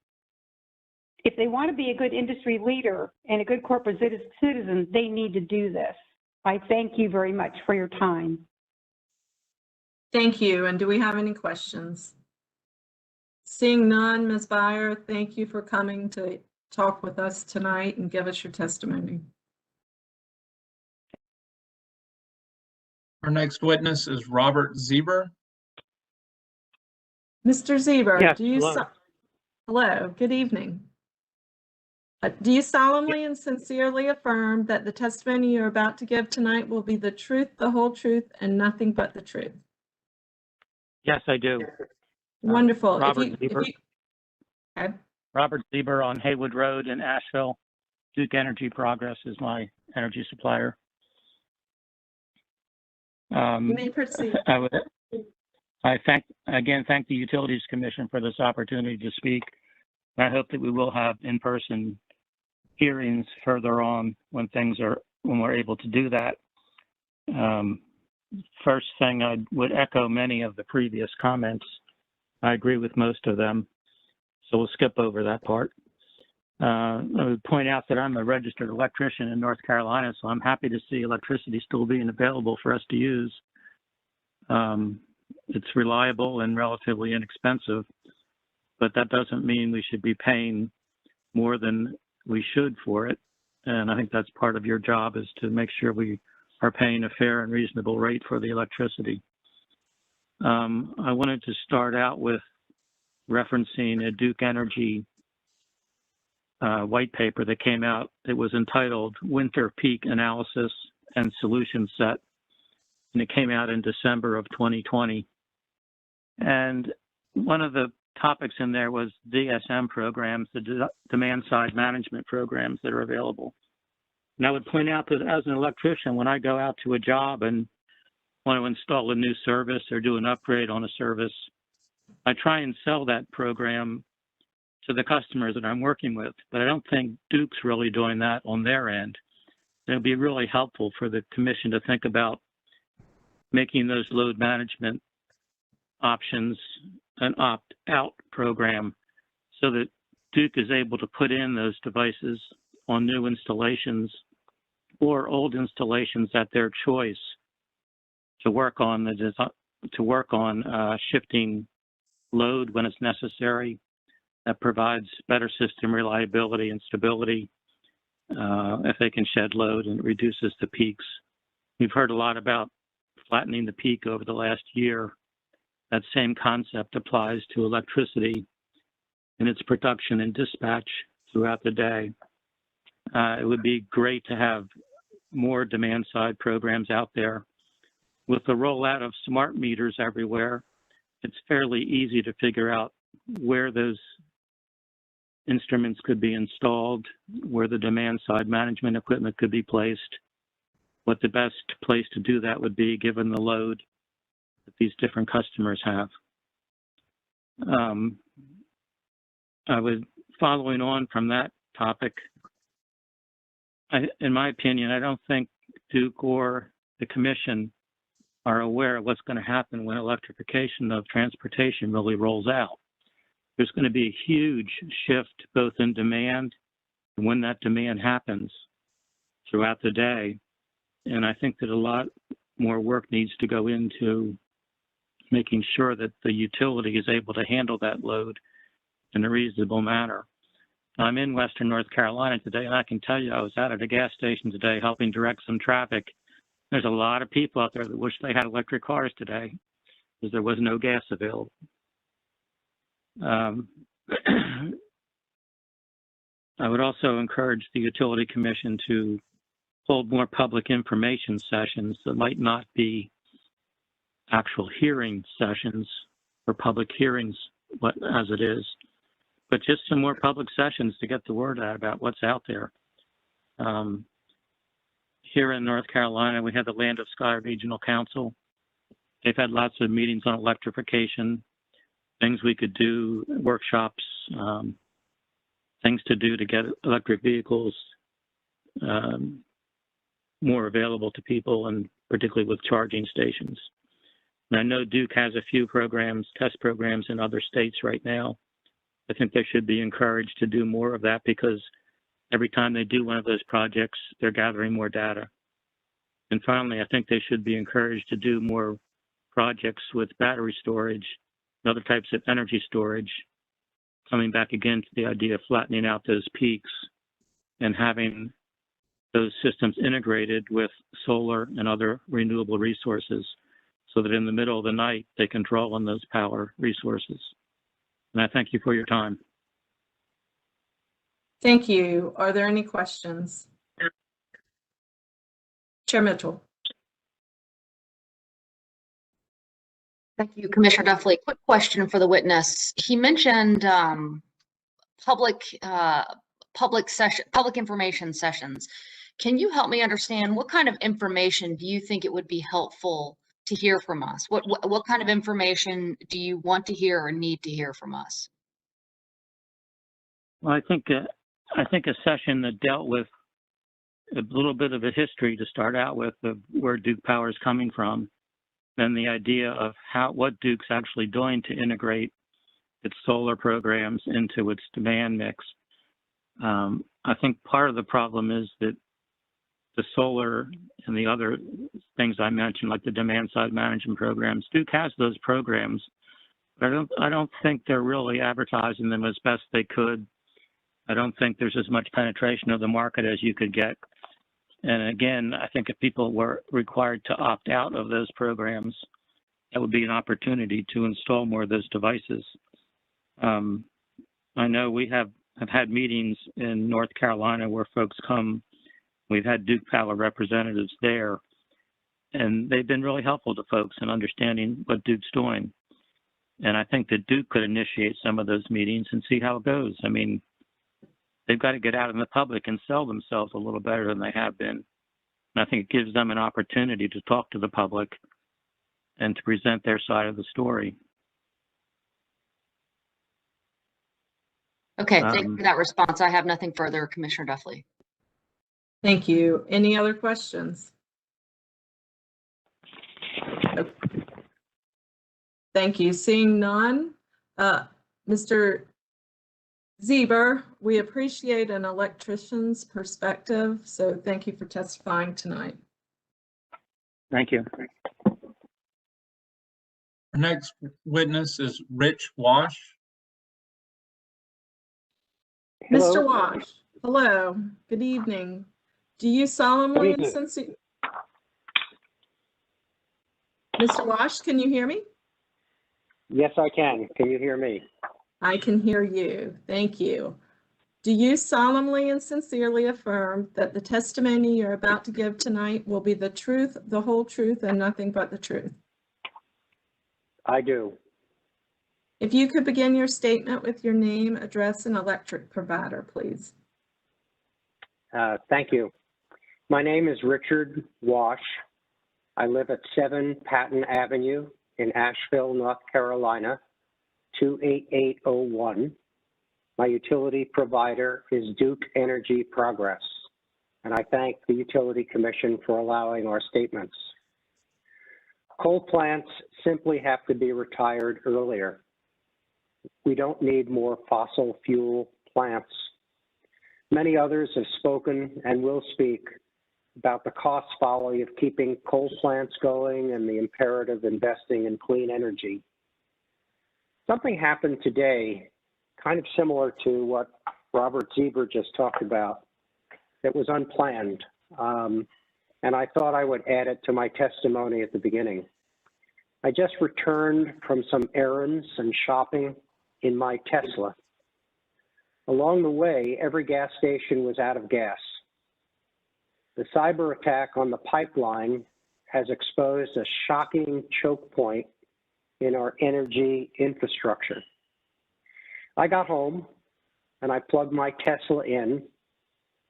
If they want to be a good industry leader and a good corporate citizen, they need to do this. I thank you very much for your time. Thank you. And do we have any questions? Seeing none, Ms. Bayer, thank you for coming to talk with us tonight and give us your testimony. Our next witness is Robert Zeber. Mr. Zeber, Yes, do you hello. Hello, good evening. Do you solemnly and sincerely affirm that the testimony you're about to give tonight will be the truth, the whole truth, and nothing but the truth? Yes, I do. Wonderful. Robert Zieber. Okay. Robert Zieber on Haywood Road in Asheville. Duke Energy Progress is my energy supplier. You may proceed. I thank the Utilities Commission for this opportunity to speak. I hope that we will have in-person hearings further on when we're able to do that. First thing, I would echo many of the previous comments. I agree with most of them, so we'll skip over that part. I would point out that I'm a registered electrician in North Carolina, so I'm happy to see electricity still being available for us to use. It's reliable and relatively inexpensive, but that doesn't mean we should be paying more than we should for it. And I think that's part of your job, is to make sure we are paying a fair and reasonable rate for the electricity. I wanted to start out with referencing a Duke Energy white paper that came out. It was entitled Winter Peak Analysis and Solution Set, and it came out in December of 2020. And one of the topics in there was DSM programs, the demand side management programs that are available. And I would point out that as an electrician, when I go out to a job and want to install a new service or do an upgrade on a service, I try and sell that program to the customers that I'm working with, but I don't think Duke's really doing that on their end. It would be really helpful for the commission to think about making those load management options an opt-out program so that Duke is able to put in those devices on new installations or old installations at their choice to work on shifting load when it's necessary. That provides better system reliability and stability if they can shed load, and it reduces the peaks. We've heard a lot about flattening the peak over the last year. That same concept applies to electricity in its production and dispatch throughout the day. It would be great to have more demand side programs out there. With the rollout of smart meters everywhere, it's fairly easy to figure out where those instruments could be installed, where the demand side management equipment could be placed, what the best place to do that would be given the load that these different customers have. Following on from that topic, in my opinion, I don't think Duke or the commission are aware of what's going to happen when electrification of transportation really rolls out. There's going to be a huge shift both in demand and when that demand happens throughout the day. And I think that a lot more work needs to go into making sure that the utility is able to handle that load in a reasonable manner. I'm in Western North Carolina today, and I can tell you I was out at a gas station today helping direct some traffic. There's a lot of people out there that wish they had electric cars today because there was no gas available. I would also encourage the Utility Commission to hold more public information sessions that might not be actual hearing sessions or public hearings as it is, but just some more public sessions to get the word out about what's out there. Here in North Carolina, we have the Land of Sky Regional Council. They've had lots of meetings on electrification, things we could do, workshops, things to do to get electric vehicles more available to people, and particularly with charging stations. And I know Duke has a few programs, test programs in other states right now. I think they should be encouraged to do more of that, because every time they do one of those projects, they're gathering more data. And finally, I think they should be encouraged to do more projects with battery storage and other types of energy storage, coming back again to the idea of flattening out those peaks and having those systems integrated with solar and other renewable resources so that in the middle of the night, they can draw on those power resources. And I thank you for your time. Thank you. Are there any questions? Chair Mitchell. Thank you, Commissioner Duffley. Quick question for the witness. He mentioned public information sessions. Can you help me understand what kind of information do you think it would be helpful to hear from us? What kind of information do you want to hear or need to hear from us? Well, I think a session that dealt with a little bit of a history to start out with of where Duke Power is coming from, and the idea of what Duke's actually doing to integrate its solar programs into its demand mix. I think part of the problem is that the solar and the other things I mentioned, like the demand side management programs, Duke has those programs, but I don't think they're really advertising them as best they could. I don't think there's as much penetration of the market as you could get. And again, I think if people were required to opt out of those programs, that would be an opportunity to install more of those devices. I know we have had meetings in North Carolina where folks come. We've had Duke Power representatives there, and they've been really helpful to folks in understanding what Duke's doing. And I think that Duke could initiate some of those meetings and see how it goes. I mean, they've got to get out in the public and sell themselves a little better than they have been. And I think it gives them an opportunity to talk to the public and to present their side of the story. Okay, thank you for that response. I have nothing further, Commissioner Duffley. Thank you. Any other questions? Okay. Thank you. Seeing none, Mr. Zeber, we appreciate an electrician's perspective, so thank you for testifying tonight. Thank you. Our next witness is Rich Wash. Hello. Mr. Wash, hello, good evening. Do you solemnly and sincerely... Mr. Wash, can you hear me? Yes, I can. Can you hear me? I can hear you. Thank you. Do you solemnly and sincerely affirm that the testimony you're about to give tonight will be the truth, the whole truth, and nothing but the truth? I do. If you could begin your statement with your name, address, and electric provider, please. Thank you. My name is Richard Wash. I live at 7 Patton Avenue in Asheville, North Carolina, 28801. My utility provider is Duke Energy Progress, and I thank the Utility Commission for allowing our statements. Coal plants simply have to be retired earlier. We don't need more fossil fuel plants. Many others have spoken and will speak about the cost folly of keeping coal plants going and the imperative investing in clean energy. Something happened today, kind of similar to what Robert Zeber just talked about, that was unplanned. And I thought I would add it to my testimony at the beginning. I just returned from some errands and shopping in my Tesla. Along the way, every gas station was out of gas. The cyber attack on the pipeline has exposed a shocking choke point in our energy infrastructure. I got home and I plugged my Tesla in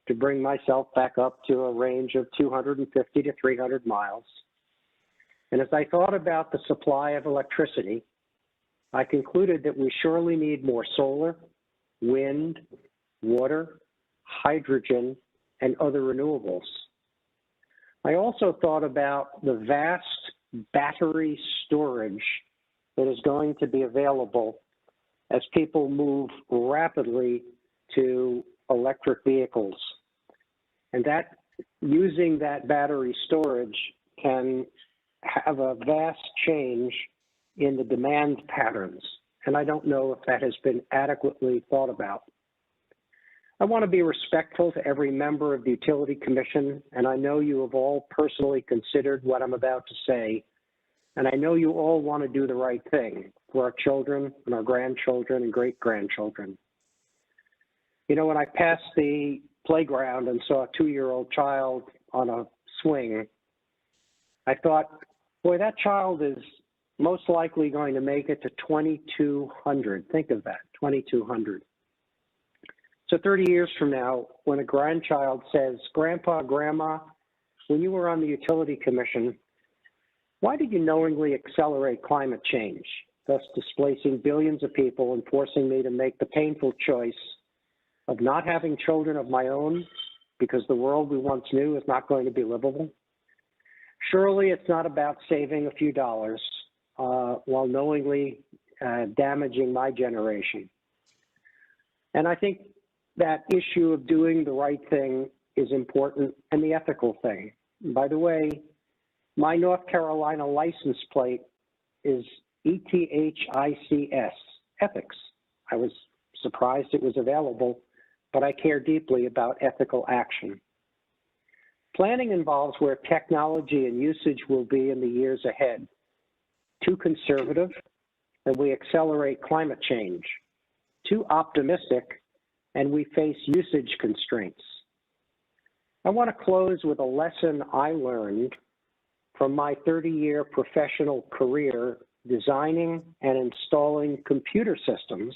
to bring myself back up to a range of 250 to 300 miles. And as I thought about the supply of electricity, I concluded that we surely need more solar, wind, water, hydrogen, and other renewables. I also thought about the vast battery storage that is going to be available as people move rapidly to electric vehicles. And that using that battery storage can have a vast change in the demand patterns. And I don't know if that has been adequately thought about. I want to be respectful to every member of the Utility Commission, and I know you have all personally considered what I'm about to say, and I know you all want to do the right thing for our children and our grandchildren and great-grandchildren. You know, when I passed the playground and saw a 2-year-old child on a swing, I thought, boy, that child is most likely going to make it to 2200. Think of that, 2200. So 30 years from now, when a grandchild says, Grandpa, Grandma, when you were on the Utility Commission, why did you knowingly accelerate climate change, thus displacing billions of people and forcing me to make the painful choice of not having children of my own because the world we once knew is not going to be livable? Surely it's not about saving a few dollars while knowingly damaging my generation. And I think that issue of doing the right thing is important, and the ethical thing. And by the way, my North Carolina license plate is ETHICS, ethics. I was surprised it was available, but I care deeply about ethical action. Planning involves where technology and usage will be in the years ahead. Too conservative, and we accelerate climate change. Too optimistic, and we face usage constraints. I want to close with a lesson I learned from my 30-year professional career designing and installing computer systems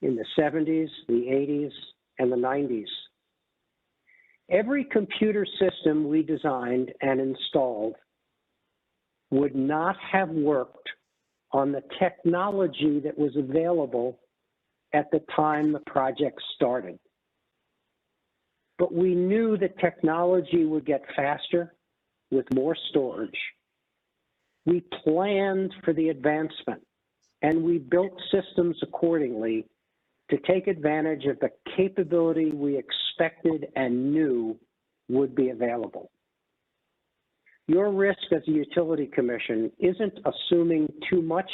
in the 70s, the 80s, and the 90s. Every computer system we designed and installed would not have worked on the technology that was available at the time the project started. But we knew that technology would get faster with more storage. We planned for the advancement, and we built systems accordingly to take advantage of the capability we expected and knew would be available. Your risk as a utility commission isn't assuming too much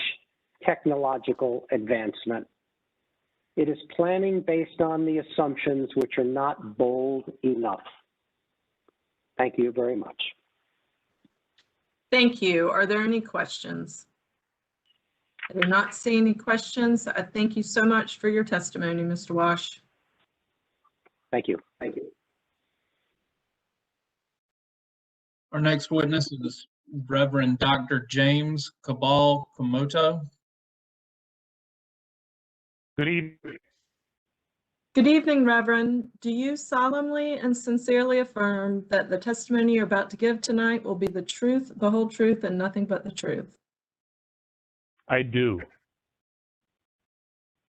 technological advancement. It is planning based on the assumptions which are not bold enough. Thank you very much. Thank you. Are there any questions? I do not see any questions. I thank you so much for your testimony, Mr. Wash. Thank you. Thank you. Our next witness is Reverend Dr. James Cabal Komoto. Good evening. Good evening, Reverend. Do you solemnly and sincerely affirm that the testimony you're about to give tonight will be the truth, the whole truth, and nothing but the truth? I do.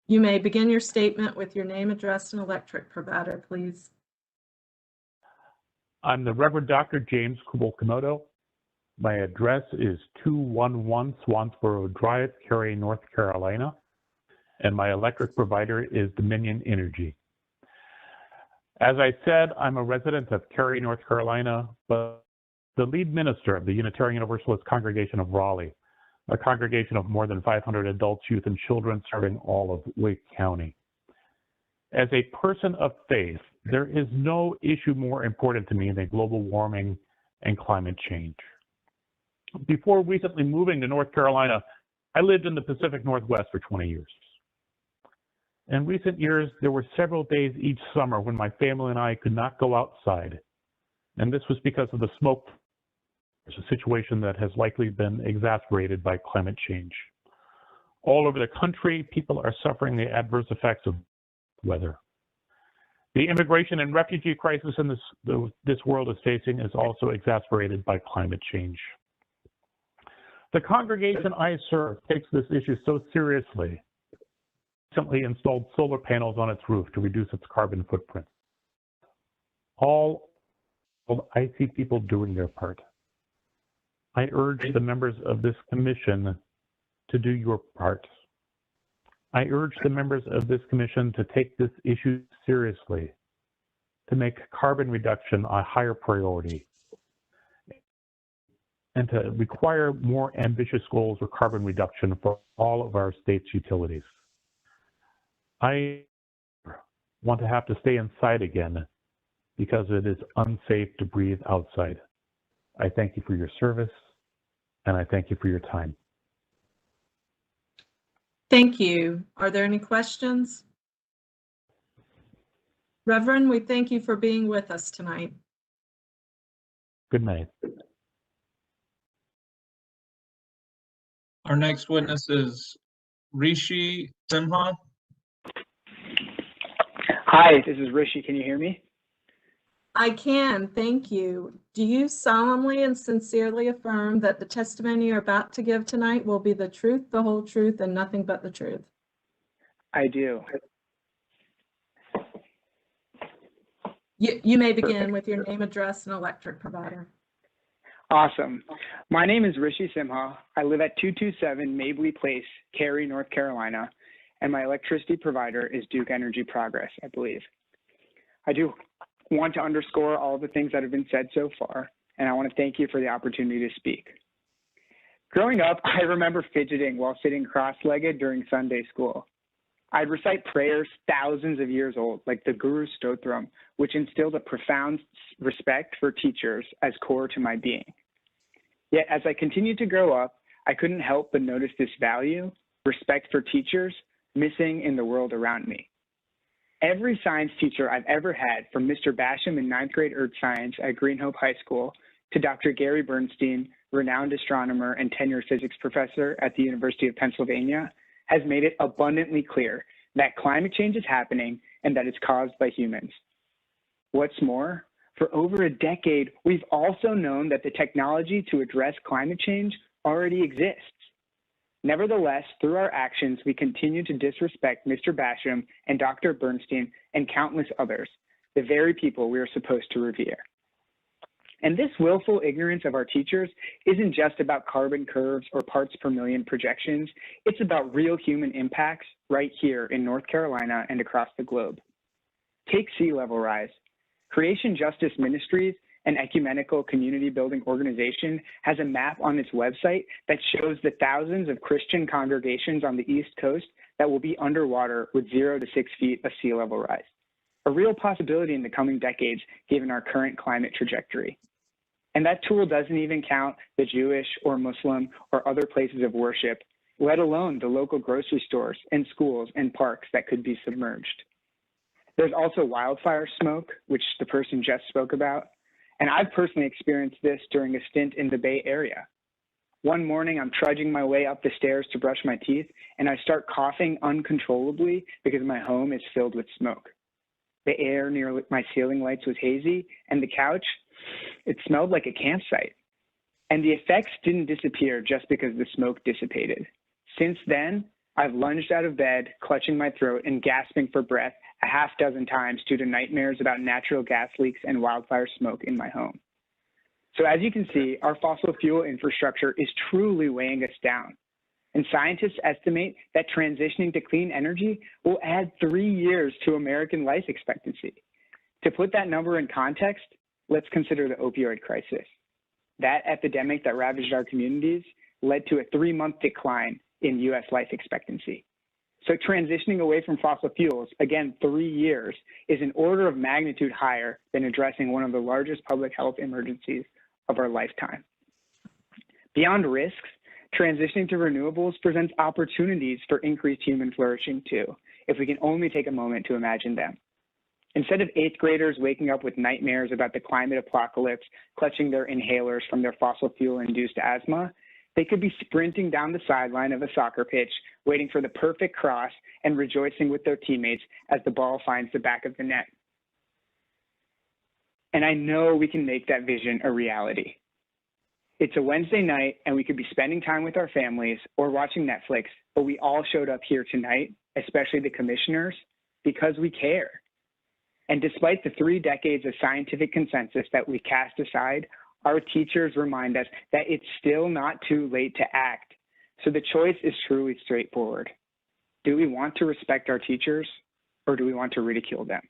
You may begin your statement with your name, address, and electric provider, please. I'm the Reverend Dr. James Cabal Komoto. My address is 211 Swansboro Drive, Cary, North Carolina, and my electric provider is Dominion Energy. As I said, I'm a resident of Cary, North Carolina, but the lead minister of the Unitarian Universalist Congregation of Raleigh, a congregation of more than 500 adults, youth, and children serving all of Wake County. As a person of faith, there is no issue more important to me than global warming and climate change. Before recently moving to North Carolina, I lived in the Pacific Northwest for 20 years. In recent years, there were several days each summer when my family and I could not go outside. And this was because of the smoke. It's a situation that has likely been exacerbated by climate change. All over the country, people are suffering the adverse effects of weather. The immigration and refugee crisis in this world is facing is also exacerbated by climate change. The congregation I serve takes this issue so seriously. Recently installed solar panels on its roof to reduce its carbon footprint. I see people doing their part. I urge the members of this commission to do your part. I urge the members of this commission to take this issue seriously, to make carbon reduction a higher priority, and to require more ambitious goals for carbon reduction for all of our state's utilities. I want to have to stay inside again because it is unsafe to breathe outside. I thank you for your service, and I thank you for your time. Thank you. Are there any questions? Reverend, we thank you for being with us tonight. Good night. Our next witness is Rishi Simha. Hi, this is Rishi. Can you hear me? I can, thank you. Do you solemnly and sincerely affirm that the testimony you're about to give tonight will be the truth, the whole truth, and nothing but the truth? I do. You may begin with your name, address, and electric provider. Awesome. My name is Rishi Simha. I live at 227 Mabley Place, Cary, North Carolina, and my electricity provider is Duke Energy Progress, I believe. I do want to underscore all the things that have been said so far, and I want to thank you for the opportunity to speak. Growing up, I remember fidgeting while sitting cross-legged during Sunday school. I'd recite prayers thousands of years old, like the Guru Stotram, which instilled a profound respect for teachers as core to my being. Yet as I continued to grow up, I couldn't help but notice this value, respect for teachers, missing in the world around me. Every science teacher I've ever had, from Mr. Basham in 9th grade Earth Science at Green Hope High School to Dr. Gary Bernstein, renowned astronomer and tenured physics professor at the University of Pennsylvania, has made it abundantly clear that climate change is happening and that it's caused by humans. What's more, for over a decade, we've also known that the technology to address climate change already exists. Nevertheless, through our actions, we continue to disrespect Mr. Basham and Dr. Bernstein and countless others, the very people we are supposed to revere. And this willful ignorance of our teachers isn't just about carbon curves or parts per million projections. It's about real human impacts right here in North Carolina and across the globe. Take sea level rise. Creation Justice Ministries, an ecumenical community building organization, has a map on its website that shows the thousands of Christian congregations on the East Coast that will be underwater with 0 to 6 feet of sea level rise. A real possibility in the coming decades, given our current climate trajectory. And that tool doesn't even count the Jewish or Muslim or other places of worship, let alone the local grocery stores and schools and parks that could be submerged. There's also wildfire smoke, which the person just spoke about. And I've personally experienced this during a stint in the Bay Area. One morning, I'm trudging my way up the stairs to brush my teeth, and I start coughing uncontrollably because my home is filled with smoke. The air near my ceiling lights was hazy, and the couch, it smelled like a campsite. And the effects didn't disappear just because the smoke dissipated. Since then, I've lunged out of bed, clutching my throat and gasping for breath a half dozen times due to nightmares about natural gas leaks and wildfire smoke in my home. So as you can see, our fossil fuel infrastructure is truly weighing us down. And scientists estimate that transitioning to clean energy will add 3 years to American life expectancy. To put that number in context, let's consider the opioid crisis. That epidemic that ravaged our communities led to a 3-month decline in US life expectancy. So transitioning away from fossil fuels, again, 3 years, is an order of magnitude higher than addressing one of the largest public health emergencies of our lifetime. Beyond risks, transitioning to renewables presents opportunities for increased human flourishing too, if we can only take a moment to imagine them. Instead of 8th graders waking up with nightmares about the climate apocalypse, clutching their inhalers from their fossil fuel-induced asthma, they could be sprinting down the sideline of a soccer pitch, waiting for the perfect cross and rejoicing with their teammates as the ball finds the back of the net. And I know we can make that vision a reality. It's a Wednesday night and we could be spending time with our families or watching Netflix, but we all showed up here tonight, especially the commissioners, because we care. And despite the 3 decades of scientific consensus that we cast aside, our teachers remind us that it's still not too late to act. So the choice is truly straightforward. Do we want to respect our teachers or do we want to ridicule them?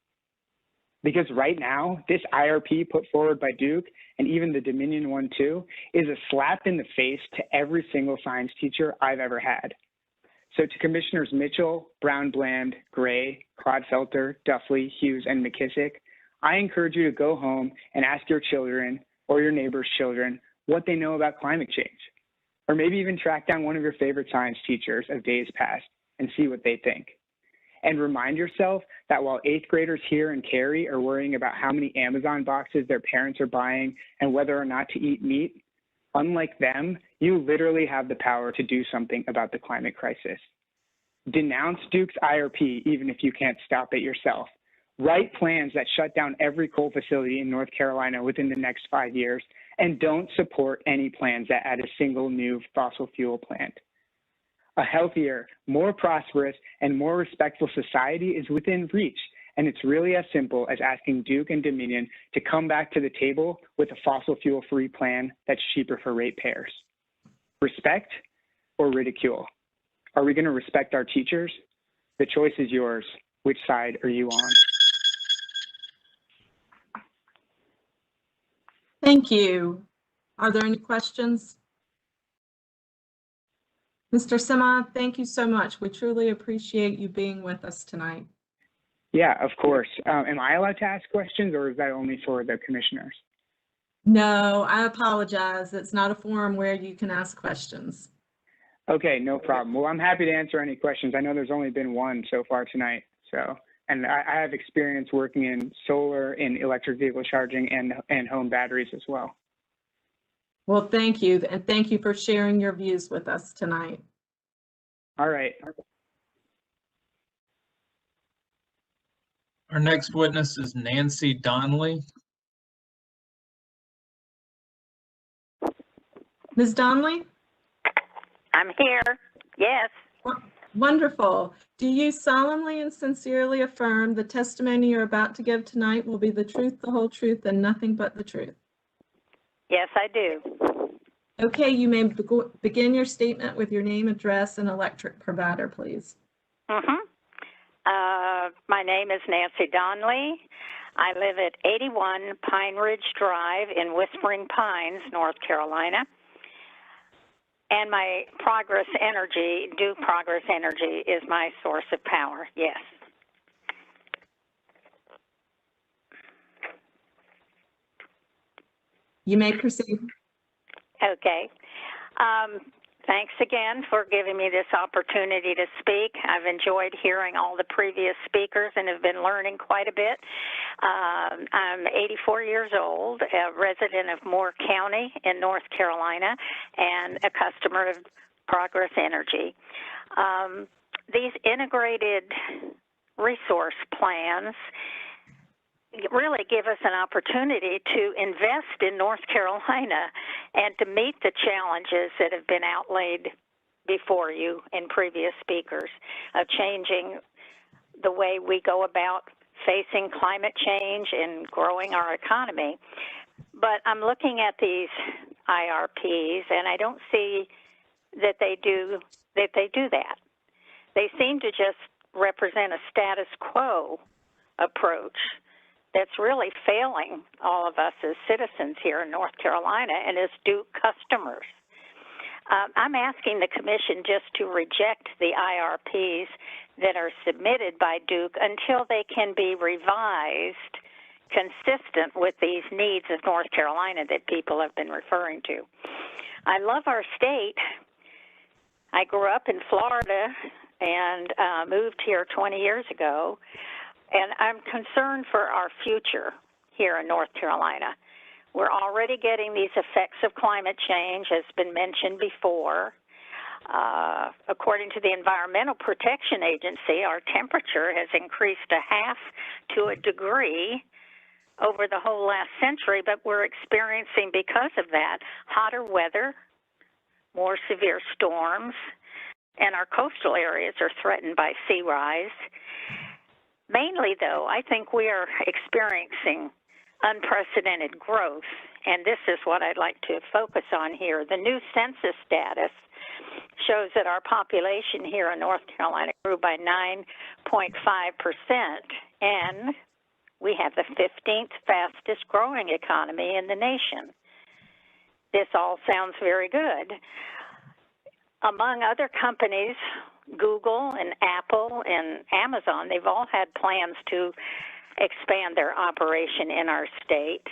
Because right now, this IRP put forward by Duke and even the Dominion one too is a slap in the face to every single science teacher I've ever had. So to Commissioners Mitchell, Brown-Bland, Gray, Clodfelter, Duffley, Hughes, and McKissick, I encourage you to go home and ask your children or your neighbor's children what they know about climate change. Or maybe even track down one of your favorite science teachers of days past and see what they think. And remind yourself that while 8th graders here in Cary are worrying about how many Amazon boxes their parents are buying and whether or not to eat meat, unlike them, you literally have the power to do something about the climate crisis. Denounce Duke's IRP even if you can't stop it yourself. Write plans that shut down every coal facility in North Carolina within the next 5 years, and don't support any plans that add a single new fossil fuel plant. A healthier, more prosperous, and more respectful society is within reach, and it's really as simple as asking Duke and Dominion to come back to the table with a fossil fuel-free plan that's cheaper for ratepayers. Respect or ridicule? Are we going to respect our teachers? The choice is yours. Which side are you on? Thank you. Are there any questions? Mr. Sima, thank you so much. We truly appreciate you being with us tonight. Yeah, of course. Am I allowed to ask questions, or is that only for the commissioners? No, I apologize. It's not a forum where you can ask questions. Okay, no problem. Well, I'm happy to answer any questions. I know there's only been one so far tonight. And I have experience working in solar, in electric vehicle charging, and home batteries as well. Well, thank you. And thank you for sharing your views with us tonight. All right. Our next witness is Nancy Donnelly. Ms. Donnelly? I'm here. Yes. Wonderful. Do you solemnly and sincerely affirm the testimony you're about to give tonight will be the truth, the whole truth, and nothing but the truth? Yes, I do. Okay, you may begin your statement with your name, address, and electric provider, please. My name is Nancy Donnelly. I live at 81 Pine Ridge Drive in Whispering Pines, North Carolina. And my Progress Energy, Duke Progress Energy, is my source of power, yes. You may proceed. Okay. Thanks again for giving me this opportunity to speak. I've enjoyed hearing all the previous speakers and have been learning quite a bit. I'm 84 years old, a resident of Moore County in North Carolina, and a customer of Progress Energy. These integrated resource plans really give us an opportunity to invest in North Carolina and to meet the challenges that have been outlaid before you in previous speakers of changing the way we go about facing climate change and growing our economy. But I'm looking at these IRPs and I don't see that they do that. They seem to just represent a status quo approach that's really failing all of us as citizens here in North Carolina and as Duke customers. I'm asking the Commission just to reject the IRPs that are submitted by Duke until they can be revised consistent with these needs of North Carolina that people have been referring to. I love our state. I grew up in Florida and moved here 20 years ago. And I'm concerned for our future here in North Carolina. We're already getting these effects of climate change, as has been mentioned before. According to the Environmental Protection Agency, our temperature has increased a half to a degree over the whole last century, but we're experiencing, because of that, hotter weather, more severe storms, and our coastal areas are threatened by sea rise. Mainly, though, I think we are experiencing unprecedented growth, and this is what I'd like to focus on here. The new census status shows that our population here in North Carolina grew by 9.5%, and we have the 15th fastest growing economy in the nation. This all sounds very good. Among other companies, Google and Apple and Amazon, they've all had plans to expand their operation in our state.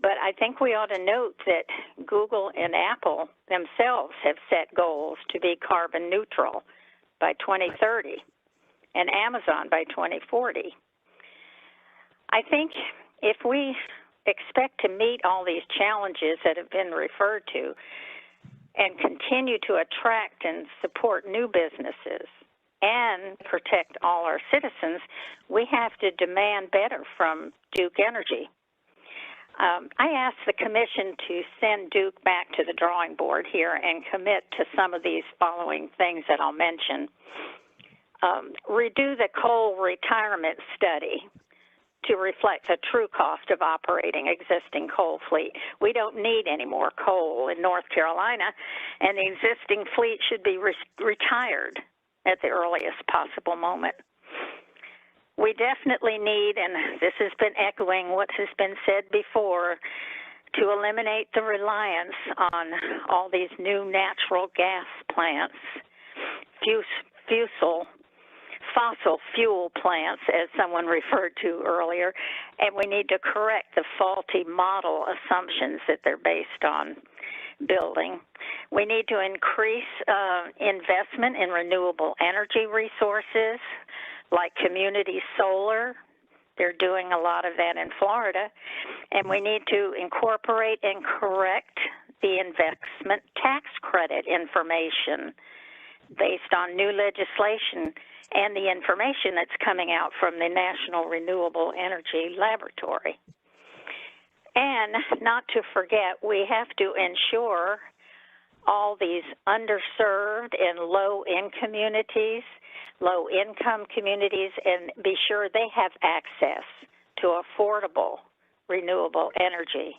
But I think we ought to note that Google and Apple themselves have set goals to be carbon neutral by 2030. and Amazon by 2040. I think if we expect to meet all these challenges that have been referred to and continue to attract and support new businesses and protect all our citizens, we have to demand better from Duke Energy. I asked the commission to send Duke back to the drawing board here and commit to some of these following things that I'll mention. Redo the coal retirement study to reflect the true cost of operating existing coal fleet. We don't need any more coal in North Carolina, and the existing fleet should be retired at the earliest possible moment. We definitely need, and this has been echoing what has been said before, to eliminate the reliance on all these new natural gas plants, fossil fuel plants, as someone referred to earlier, and we need to correct the faulty model assumptions that they're based on building. We need to increase investment in renewable energy resources like community solar. They're doing a lot of that in Florida. And we need to incorporate and correct the investment tax credit information based on new legislation and the information that's coming out from the National Renewable Energy Laboratory. And not to forget, we have to ensure all these underserved and low-income communities, and be sure they have access to affordable renewable energy.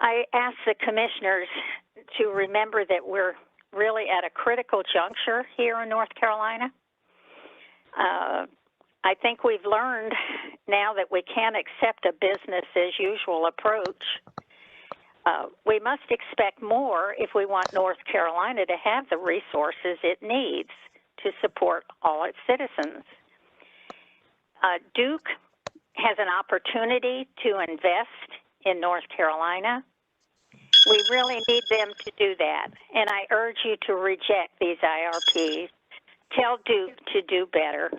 I ask the commissioners to remember that we're really at a critical juncture here in North Carolina. I think we've learned now that we can't accept a business as usual approach. We must expect more if we want North Carolina to have the resources it needs to support all its citizens. Duke has an opportunity to invest in North Carolina. We really need them to do that, and I urge you to reject these IRPs. Tell Duke to do better.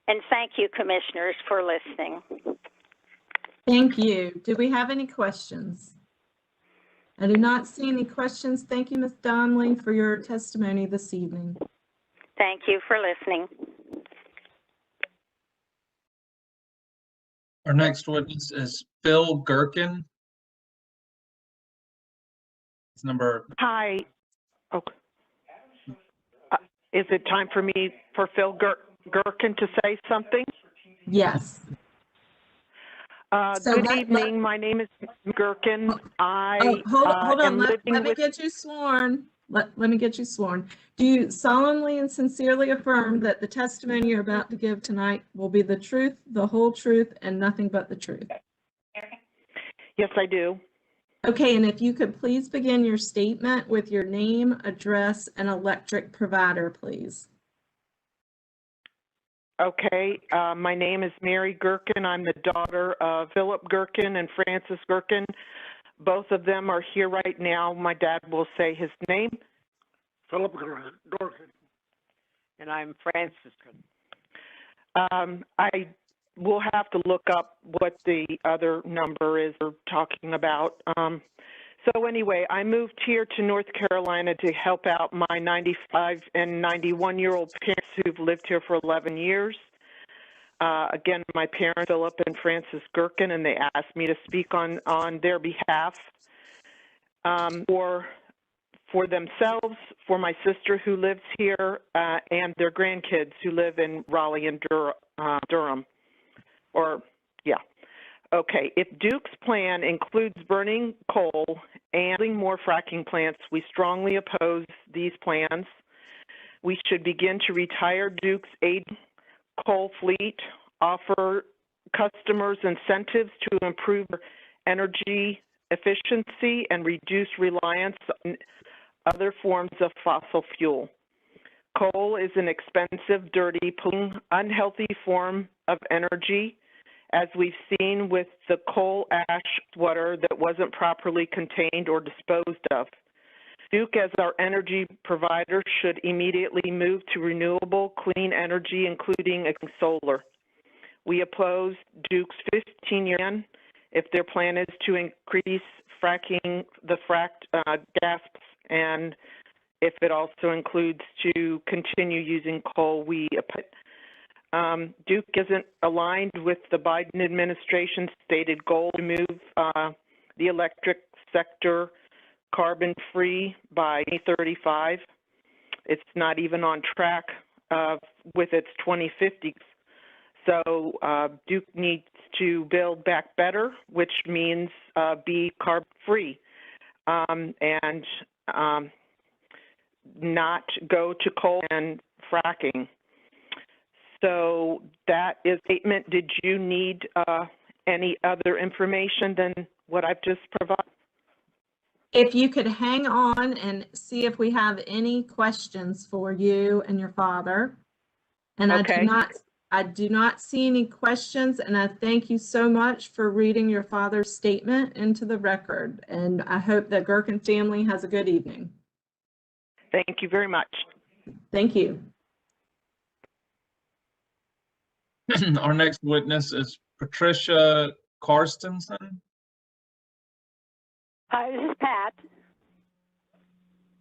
And thank you, commissioners, for listening. Thank you. Do we have any questions? I do not see any questions. Thank you, Ms. Donnelly, for your testimony this evening. Thank you for listening. Our next witness is Phil Gherkin. It's number. Hi. Okay. Is it time for me for Phil Gherkin to say something? Yes. Good evening. My name is Gherkin. Hold on. Let me get you sworn. Let me get you sworn. Do you solemnly and sincerely affirm that the testimony you're about to give tonight will be the truth, the whole truth, and nothing but the truth? Yes, I do. Okay, and if you could please begin your statement with your name, address, and electric provider, please. Okay, my name is Mary Gherkin. I'm the daughter of Philip Gherkin and Frances Gherkin. Both of them are here right now. My dad will say his name. Philip Gherkin. And I'm Frances. I will have to look up what the other number is we're talking about. So anyway, I moved here to North Carolina to help out my 95 and 91-year-old parents who've lived here for 11 years. Again, my parents, Philip and Frances Gherkin, and they asked me to speak on their behalf for themselves, for my sister who lives here, and their grandkids who live in Raleigh and Durham. Okay, if Duke's plan includes burning coal and building more fracking plants, we strongly oppose these plans. We should begin to retire Duke's aging coal fleet, offer customers incentives to improve energy efficiency and reduce reliance on other forms of fossil fuel. Coal is an expensive, dirty, polluting, unhealthy form of energy, as we've seen with the coal ash water that wasn't properly contained or disposed of. Duke, as our energy provider, should immediately move to renewable, clean energy, including solar. We oppose Duke's 15-year plan if their plan is to increase fracking, the fracked gas, and if it also includes to continue using coal. Duke isn't aligned with the Biden administration's stated goal to move the electric sector carbon-free by 2035. It's not even on track with its 2050. So Duke needs to build back better, which means be carbon-free and not go to coal and fracking. So that is a statement. Did you need any other information than what I've just provided? If you could hang on and see if we have any questions for you and your father. And okay. I do not see any questions, and I thank you so much for reading your father's statement into the record. And I hope that Gherkin family has a good evening. Thank you very much. Thank you. Our next witness is Patricia Karstensen. Hi, this is Pat.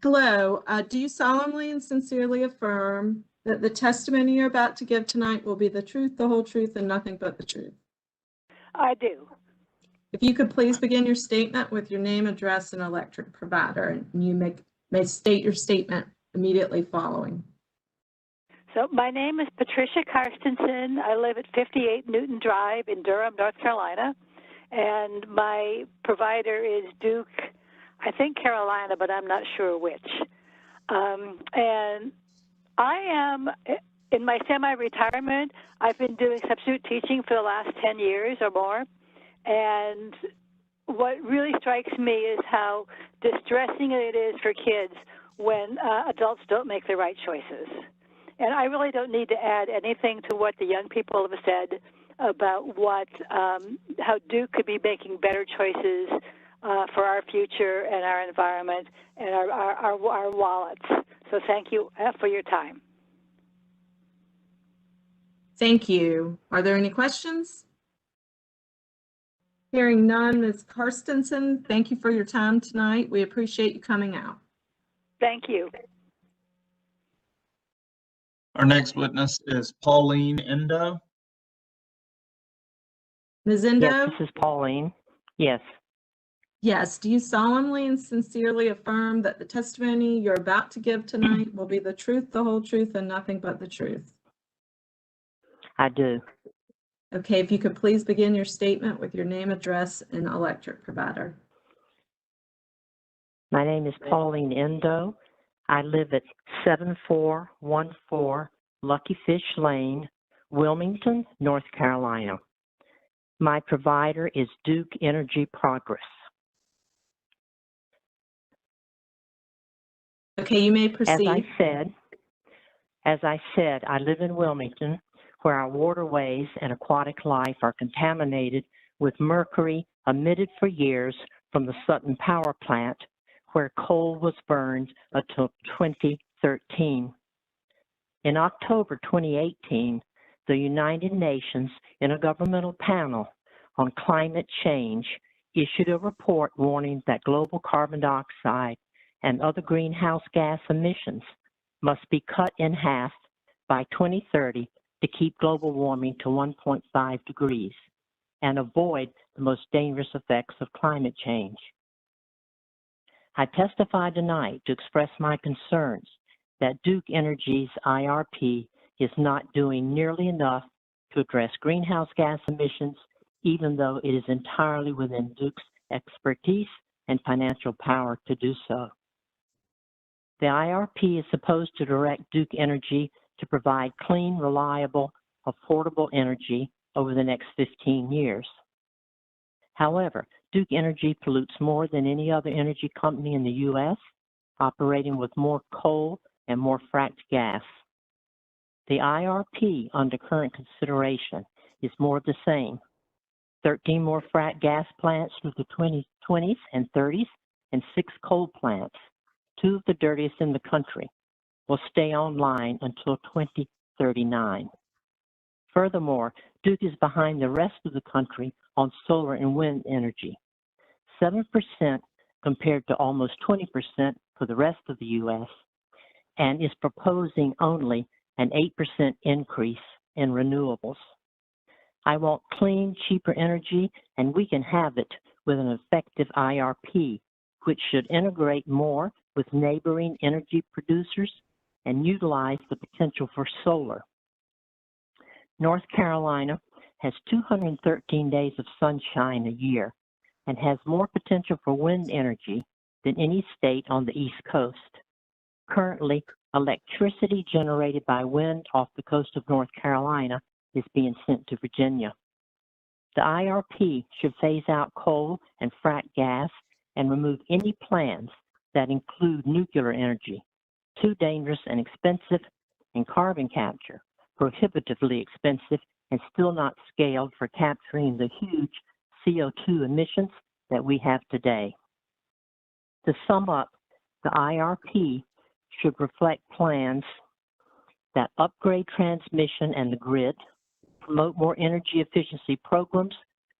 Hello. Do you solemnly and sincerely affirm that the testimony you're about to give tonight will be the truth, the whole truth, and nothing but the truth? I do. If you could please begin your statement with your name, address, and electric provider, and you may state your statement immediately following. So my name is Patricia Karstensen. I live at 58 Newton Drive in Durham, North Carolina, and my provider is Duke, I think Carolina, but I'm not sure which. And I am in my semi-retirement. I've been doing substitute teaching for the last 10 years or more, and what really strikes me is how distressing it is for kids when adults don't make the right choices. And I really don't need to add anything to what the young people have said about how Duke could be making better choices for our future and our environment and our wallets. So thank you for your time. Thank you. Are there any questions? Hearing none, Ms. Karstensen, thank you for your time tonight. We appreciate you coming out. Thank you. Our next witness is Pauline Endo. Ms. Endo? Yes, this is Pauline. Yes. Yes. Do you solemnly and sincerely affirm that the testimony you're about to give tonight will be the truth, the whole truth, and nothing but the truth? I do. Okay, if you could please begin your statement with your name, address, and electric provider. My name is Pauline Endo. I live at 7414 Lucky Fish Lane, Wilmington, North Carolina. My provider is Duke Energy Progress. Okay, you may proceed. As I said, I live in Wilmington, where our waterways and aquatic life are contaminated with mercury emitted for years from the Sutton Power Plant, where coal was burned until 2013. In October 2018, the United Nations Intergovernmental Panel on Climate Change issued a report warning that global carbon dioxide and other greenhouse gas emissions must be cut in half by 2030 to keep global warming to 1.5 degrees and avoid the most dangerous effects of climate change. I testify tonight to express my concerns that Duke Energy's IRP is not doing nearly enough to address greenhouse gas emissions, even though it is entirely within Duke's expertise and financial power to do so. The IRP is supposed to direct Duke Energy to provide clean, reliable, affordable energy over the next 15 years. However, Duke Energy pollutes more than any other energy company in the U.S., operating with more coal and more fracked gas. The IRP under current consideration is more of the same. 13 more fracked gas plants through the 2020s and 30s, and 6 coal plants. two of the dirtiest in the country, will stay online until 2039. Furthermore, Duke is behind the rest of the country on solar and wind energy, 7% compared to almost 20% for the rest of the U.S., and is proposing only an 8% increase in renewables. I want clean, cheaper energy, and we can have it with an effective IRP, which should integrate more with neighboring energy producers and utilize the potential for solar. North Carolina has 213 days of sunshine a year and has more potential for wind energy than any state on the East Coast. Currently, electricity generated by wind off the coast of North Carolina is being sent to Virginia. The IRP should phase out coal and frack gas and remove any plans that include nuclear energy, too dangerous and expensive, and carbon capture, prohibitively expensive and still not scaled for capturing the huge CO2 emissions that we have today. To sum up, the IRP should reflect plans that upgrade transmission and the grid, promote more energy efficiency programs,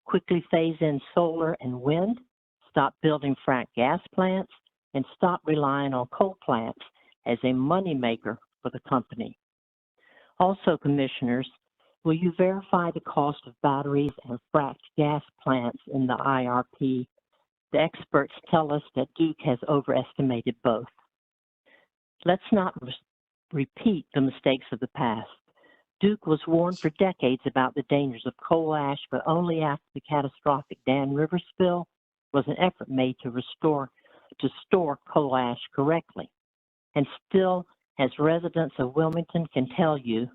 quickly phase in solar and wind, stop building frack gas plants, and stop relying on coal plants as a moneymaker for the company. Also, commissioners, will you verify the cost of batteries and fracked gas plants in the IRP? The experts tell us that Duke has overestimated both. Let's not repeat the mistakes of the past. Duke was warned for decades about the dangers of coal ash, but only after the catastrophic Dan River spill was an effort made to store coal ash correctly. And still, as residents of Wilmington can tell you,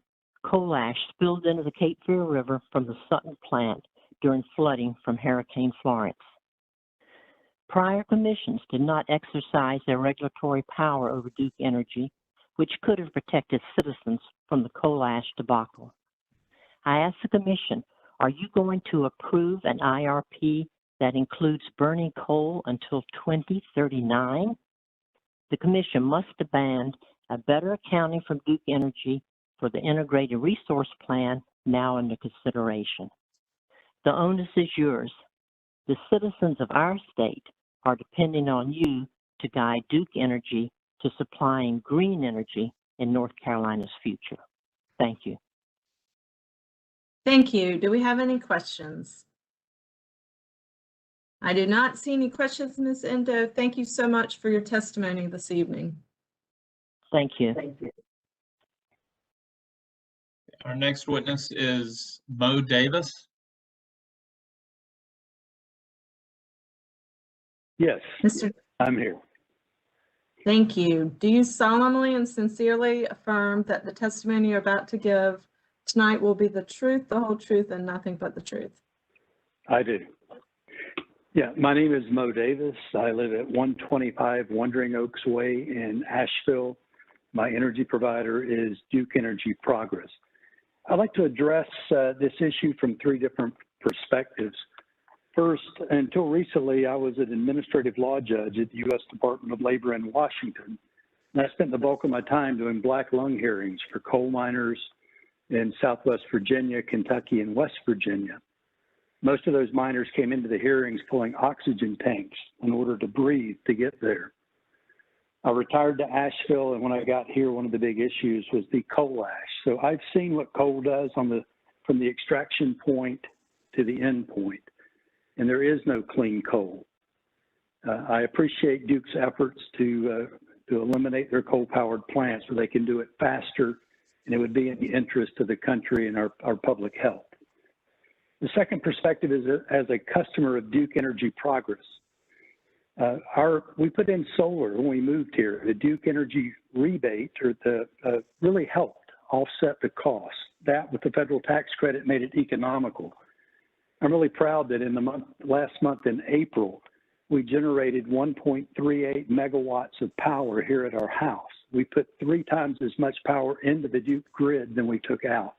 coal ash spilled into the Cape Fear River from the Sutton plant during flooding from Hurricane Florence. Prior commissions did not exercise their regulatory power over Duke Energy, which could have protected citizens from the coal ash debacle. I ask the Commission, are you going to approve an IRP that includes burning coal until 2039? The Commission must demand a better accounting from Duke Energy for the Integrated Resource Plan now under consideration. The onus is yours. The citizens of our state are depending on you to guide Duke Energy to supplying green energy in North Carolina's future. Thank you. Thank you. Do we have any questions? I do not see any questions, Ms. Endo. Thank you so much for your testimony this evening. Thank you. Our next witness is Mo Davis. Yes, I'm here. Thank you. Do you solemnly and sincerely affirm that the testimony you're about to give tonight will be the truth, the whole truth, and nothing but the truth? I do. Yeah, my name is Mo Davis. I live at 125 Wandering Oaks Way in Asheville. My energy provider is Duke Energy Progress. I'd like to address this issue from three different perspectives. First, until recently, I was an administrative law judge at the U.S. Department of Labor in Washington, and I spent the bulk of my time doing black lung hearings for coal miners in Southwest Virginia, Kentucky, and West Virginia. Most of those miners came into the hearings pulling oxygen tanks in order to breathe to get there. I retired to Asheville, and when I got here, one of the big issues was the coal ash. So I've seen what coal does from the extraction point to the end point. And there is no clean coal. I appreciate Duke's efforts to eliminate their coal-powered plants so they can do it faster, and it would be in the interest of the country and our public health. The second perspective is as a customer of Duke Energy Progress. We put in solar when we moved here. The Duke Energy rebate really helped offset the cost. That with the federal tax credit made it economical. I'm really proud that in the last month in April, we generated 1.38 megawatts of power here at our house. We put 3 times as much power into the Duke grid than we took out.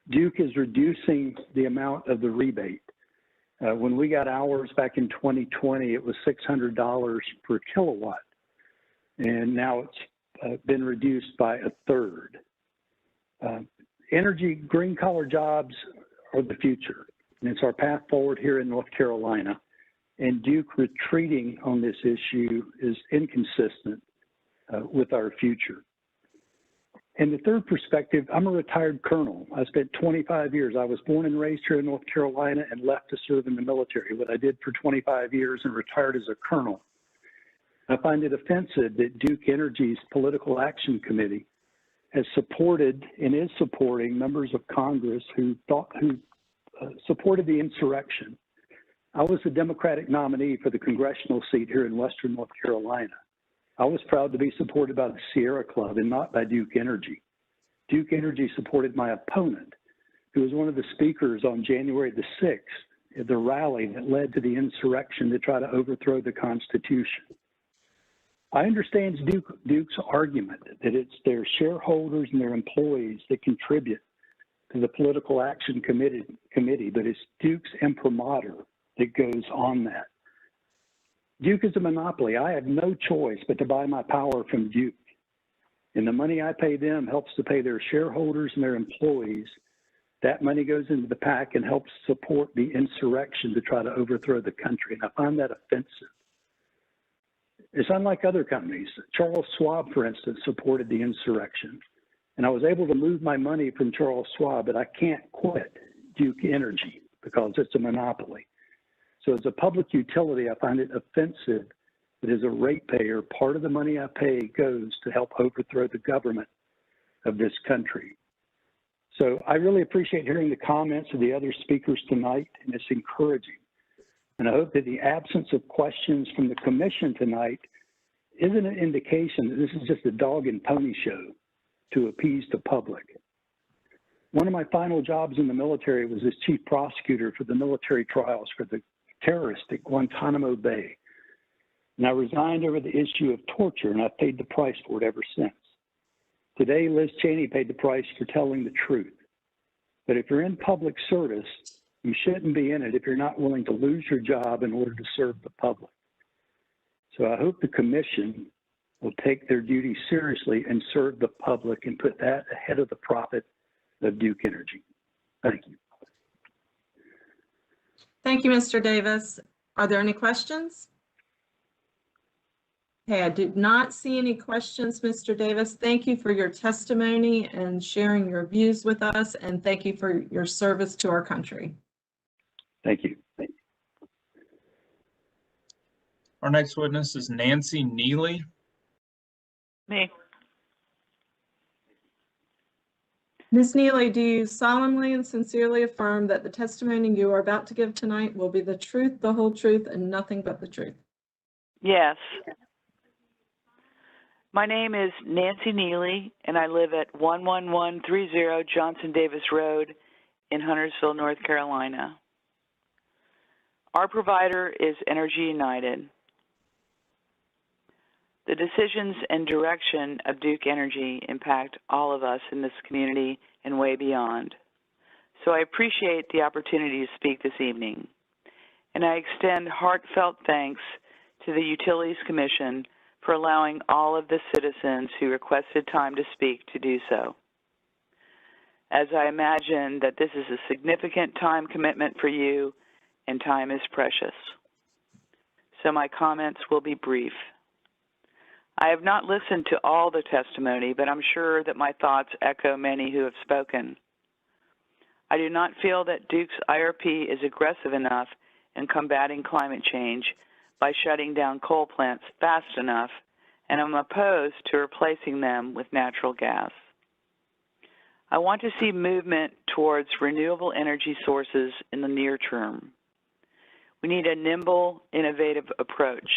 Duke is reducing the amount of the rebate. When we got ours back in 2020, it was $600 per kilowatt. and now it's been reduced by a third. Energy, green collar jobs are the future, and it's our path forward here in North Carolina. And Duke retreating on this issue is inconsistent with our future. And the third perspective, I'm a retired colonel. I spent 25 years. I was born and raised here in North Carolina and left to serve in the military, what I did for 25 years and retired as a colonel. I find it offensive that Duke Energy's Political Action Committee has supported and is supporting members of Congress who supported the insurrection. I was the Democratic nominee for the congressional seat here in Western North Carolina. I was proud to be supported by the Sierra Club and not by Duke Energy. Duke Energy supported my opponent, who was one of the speakers on January the 6th at the rally that led to the insurrection to try to overthrow the Constitution. I understand Duke's argument that it's their shareholders and their employees that contribute to the Political Action Committee, but it's Duke's imprimatur that goes on that. Duke is a monopoly. I have no choice but to buy my power from Duke. And the money I pay them helps to pay their shareholders and their employees. That money goes into the PAC and helps support the insurrection to try to overthrow the country. And I find that offensive. It's unlike other companies. Charles Schwab, for instance, supported the insurrection. And I was able to move my money from Charles Schwab, but I can't quit Duke Energy because it's a monopoly. So as a public utility, I find it offensive that as a ratepayer, part of the money I pay goes to help overthrow the government of this country. So I really appreciate hearing the comments of the other speakers tonight, and it's encouraging. And I hope that the absence of questions from the commission tonight isn't an indication that this is just a dog and pony show to appease the public. One of my final jobs in the military was as chief prosecutor for the military trials for the terrorists at Guantanamo Bay. And I resigned over the issue of torture, and I've paid the price for it ever since. Today, Liz Cheney paid the price for telling the truth. But if you're in public service, you shouldn't be in it if you're not willing to lose your job in order to serve the public. So I hope the commission will take their duty seriously and serve the public and put that ahead of the profit of Duke Energy. Thank you. Thank you, Mr. Davis. Are there any questions? Okay, I did not see any questions, Mr. Davis. Thank you for your testimony and sharing your views with us, and thank you for your service to our country. Thank you. Our next witness is Nancy Neely. Me. Ms. Neely, do you solemnly and sincerely affirm that the testimony you are about to give tonight will be the truth, the whole truth, and nothing but the truth? Yes. My name is Nancy Neely, and I live at 11130 Johnson Davis Road in Huntersville, North Carolina. Our provider is Energy United. The decisions and direction of Duke Energy impact all of us in this community and way beyond. So I appreciate the opportunity to speak this evening. And I extend heartfelt thanks to the Utilities Commission for allowing all of the citizens who requested time to speak to do so. As I imagine that this is a significant time commitment for you, and time is precious. So my comments will be brief. I have not listened to all the testimony, but I'm sure that my thoughts echo many who have spoken. I do not feel that Duke's IRP is aggressive enough in combating climate change by shutting down coal plants fast enough, and I'm opposed to replacing them with natural gas. I want to see movement towards renewable energy sources in the near term. We need a nimble, innovative approach.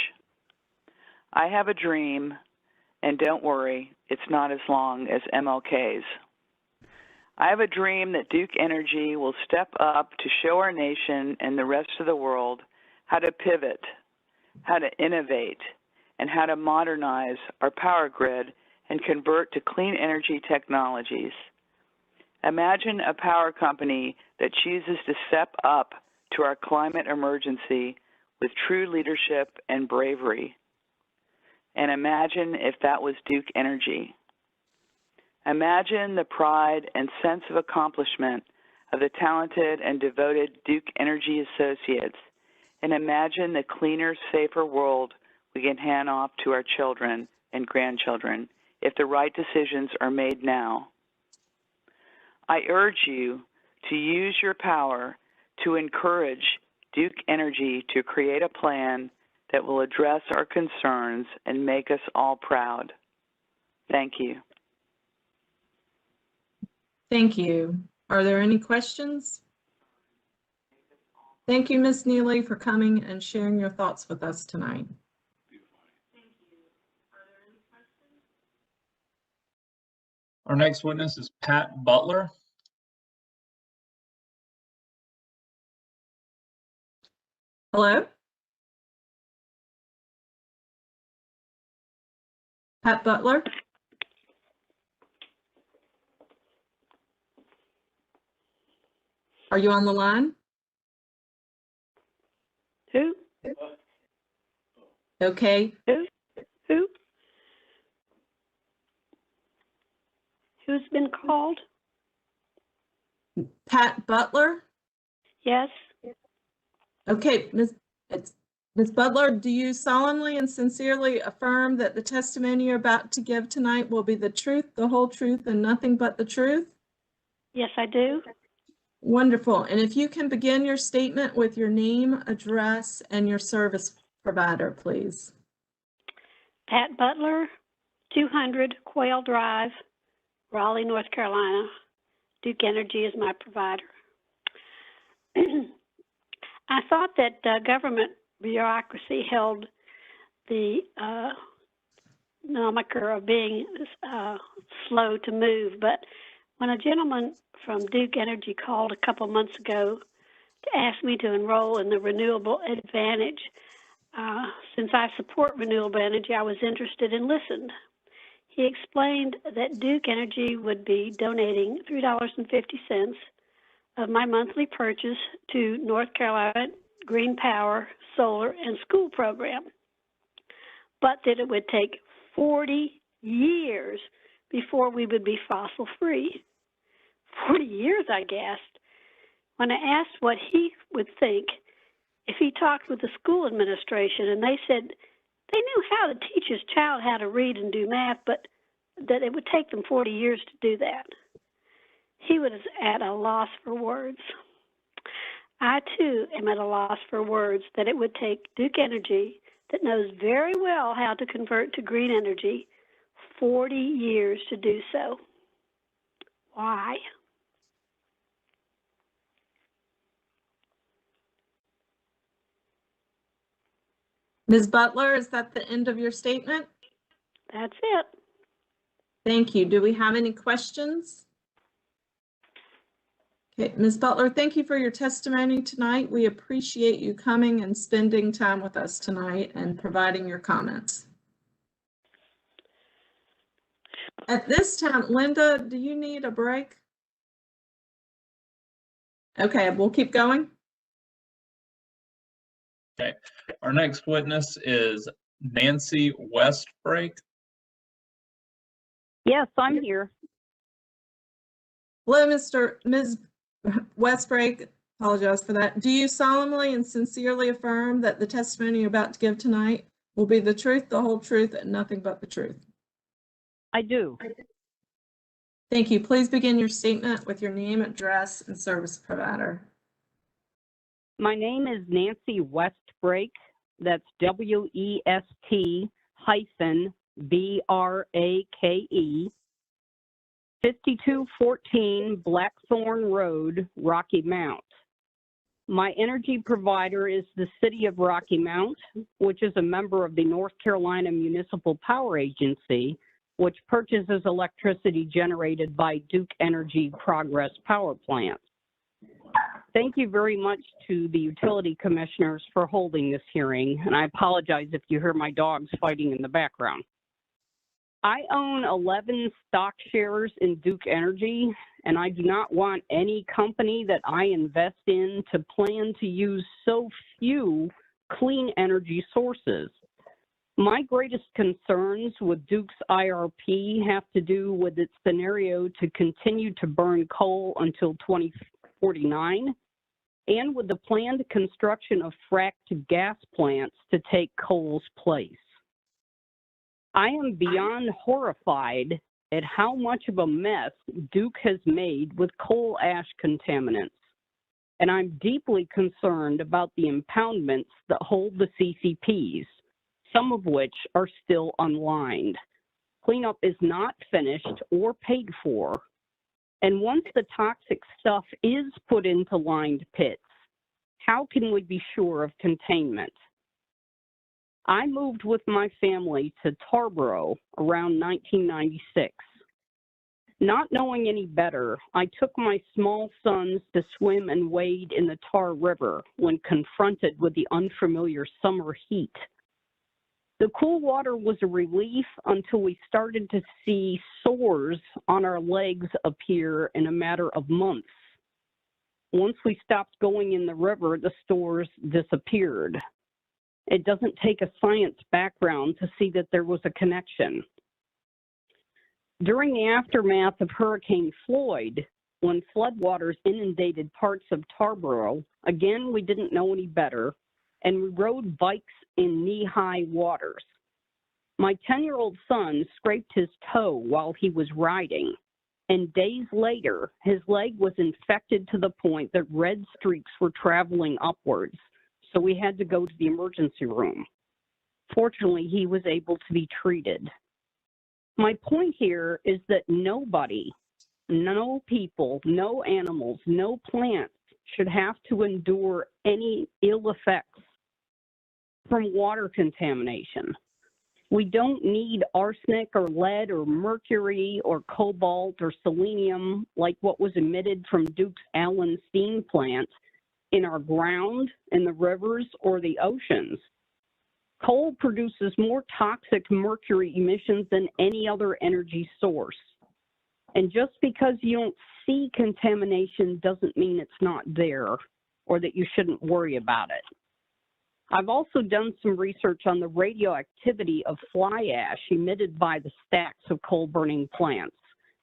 I have a dream, and don't worry, it's not as long as MLK's. I have a dream that Duke Energy will step up to show our nation and the rest of the world how to pivot, how to innovate, and how to modernize our power grid and convert to clean energy technologies. Imagine a power company that chooses to step up to our climate emergency with true leadership and bravery. and imagine if that was Duke Energy. Imagine the pride and sense of accomplishment of the talented and devoted Duke Energy associates, and imagine the cleaner, safer world we can hand off to our children and grandchildren if the right decisions are made now. I urge you to use your power to encourage Duke Energy to create a plan that will address our concerns and make us all proud. Thank you. Thank you. Are there any questions? Thank you, Ms. Neely, for coming and sharing your thoughts with us tonight. Our next witness is Pat Butler. Hello? Pat Butler? Are you on the line? Who? Okay. Who? Who's been called? Pat Butler? Yes. Okay, Ms. Butler, do you solemnly and sincerely affirm that the testimony you're about to give tonight will be the truth, the whole truth, and nothing but the truth? Yes, I do. Wonderful. And if you can begin your statement with your name, address, and your service provider, please. Pat Butler, 200 Quail Drive, Raleigh, North Carolina. Duke Energy is my provider. I thought that government bureaucracy held the moniker of being slow to move, but when a gentleman from Duke Energy called a couple months ago to ask me to enroll in the Renewable Advantage, since I support renewable energy, I was interested and listened. He explained that Duke Energy would be donating $3.50 of my monthly purchase to North Carolina Green Power, Solar, and School Program, but that it would take 40 years before we would be fossil free. 40 years, I gasped. When I asked what he would think if he talked with the school administration, and they said they knew how to teach his child how to read and do math, but that it would take them 40 years to do that. He was at a loss for words. I, too, am at a loss for words that it would take Duke Energy, that knows very well how to convert to green energy, 40 years to do so. Why? Ms. Butler, is that the end of your statement? That's it. Thank you. Do we have any questions? Okay, Ms. Butler, thank you for your testimony tonight. We appreciate you coming and spending time with us tonight and providing your comments. At this time, Linda, do you need a break? Okay, we'll keep going. Okay, our next witness is Nancy Westbrake. Yes, I'm here. Hello, Ms. Westbrake, apologize for that. Do you solemnly and sincerely affirm that the testimony you're about to give tonight will be the truth, the whole truth, and nothing but the truth? I do. Thank you. Please begin your statement with your name, address, and service provider. My name is Nancy Westbrake. That's WEST-BRAKE. 5214 Blackthorn Road, Rocky Mount. My energy provider is the City of Rocky Mount, which is a member of the North Carolina Municipal Power Agency, which purchases electricity generated by Duke Energy Progress Power Plants. Thank you very much to the utility commissioners for holding this hearing, and I apologize if you hear my dogs fighting in the background. I own 11 stock shares in Duke Energy, and I do not want any company that I invest in to plan to use so few clean energy sources. My greatest concerns with Duke's IRP have to do with its scenario to continue to burn coal until 2049 and with the planned construction of fracked gas plants to take coal's place. I am beyond horrified at how much of a mess Duke has made with coal ash contaminants, and I'm deeply concerned about the impoundments that hold the CCPs, some of which are still unlined. Cleanup is not finished or paid for, and once the toxic stuff is put into lined pits, how can we be sure of containment? I moved with my family to Tarboro around 1996. Not knowing any better, I took my small sons to swim and wade in the Tar River when confronted with the unfamiliar summer heat. The cool water was a relief until we started to see sores on our legs appear in a matter of months. Once we stopped going in the river, the sores disappeared. It doesn't take a science background to see that there was a connection. During the aftermath of Hurricane Floyd, when floodwaters inundated parts of Tarboro, again, we didn't know any better, and we rode bikes in knee-high waters. My 10-year-old son scraped his toe while he was riding, and days later, his leg was infected to the point that red streaks were traveling upwards, so we had to go to the emergency room. Fortunately, he was able to be treated. My point here is that nobody, no people, no animals, no plants should have to endure any ill effects from water contamination. We don't need arsenic or lead or mercury or cobalt or selenium like what was emitted from Duke's Allen steam plant in our ground, in the rivers, or the oceans. Coal produces more toxic mercury emissions than any other energy source. And just because you don't see contamination doesn't mean it's not there or that you shouldn't worry about it. I've also done some research on the radioactivity of fly ash emitted by the stacks of coal burning plants,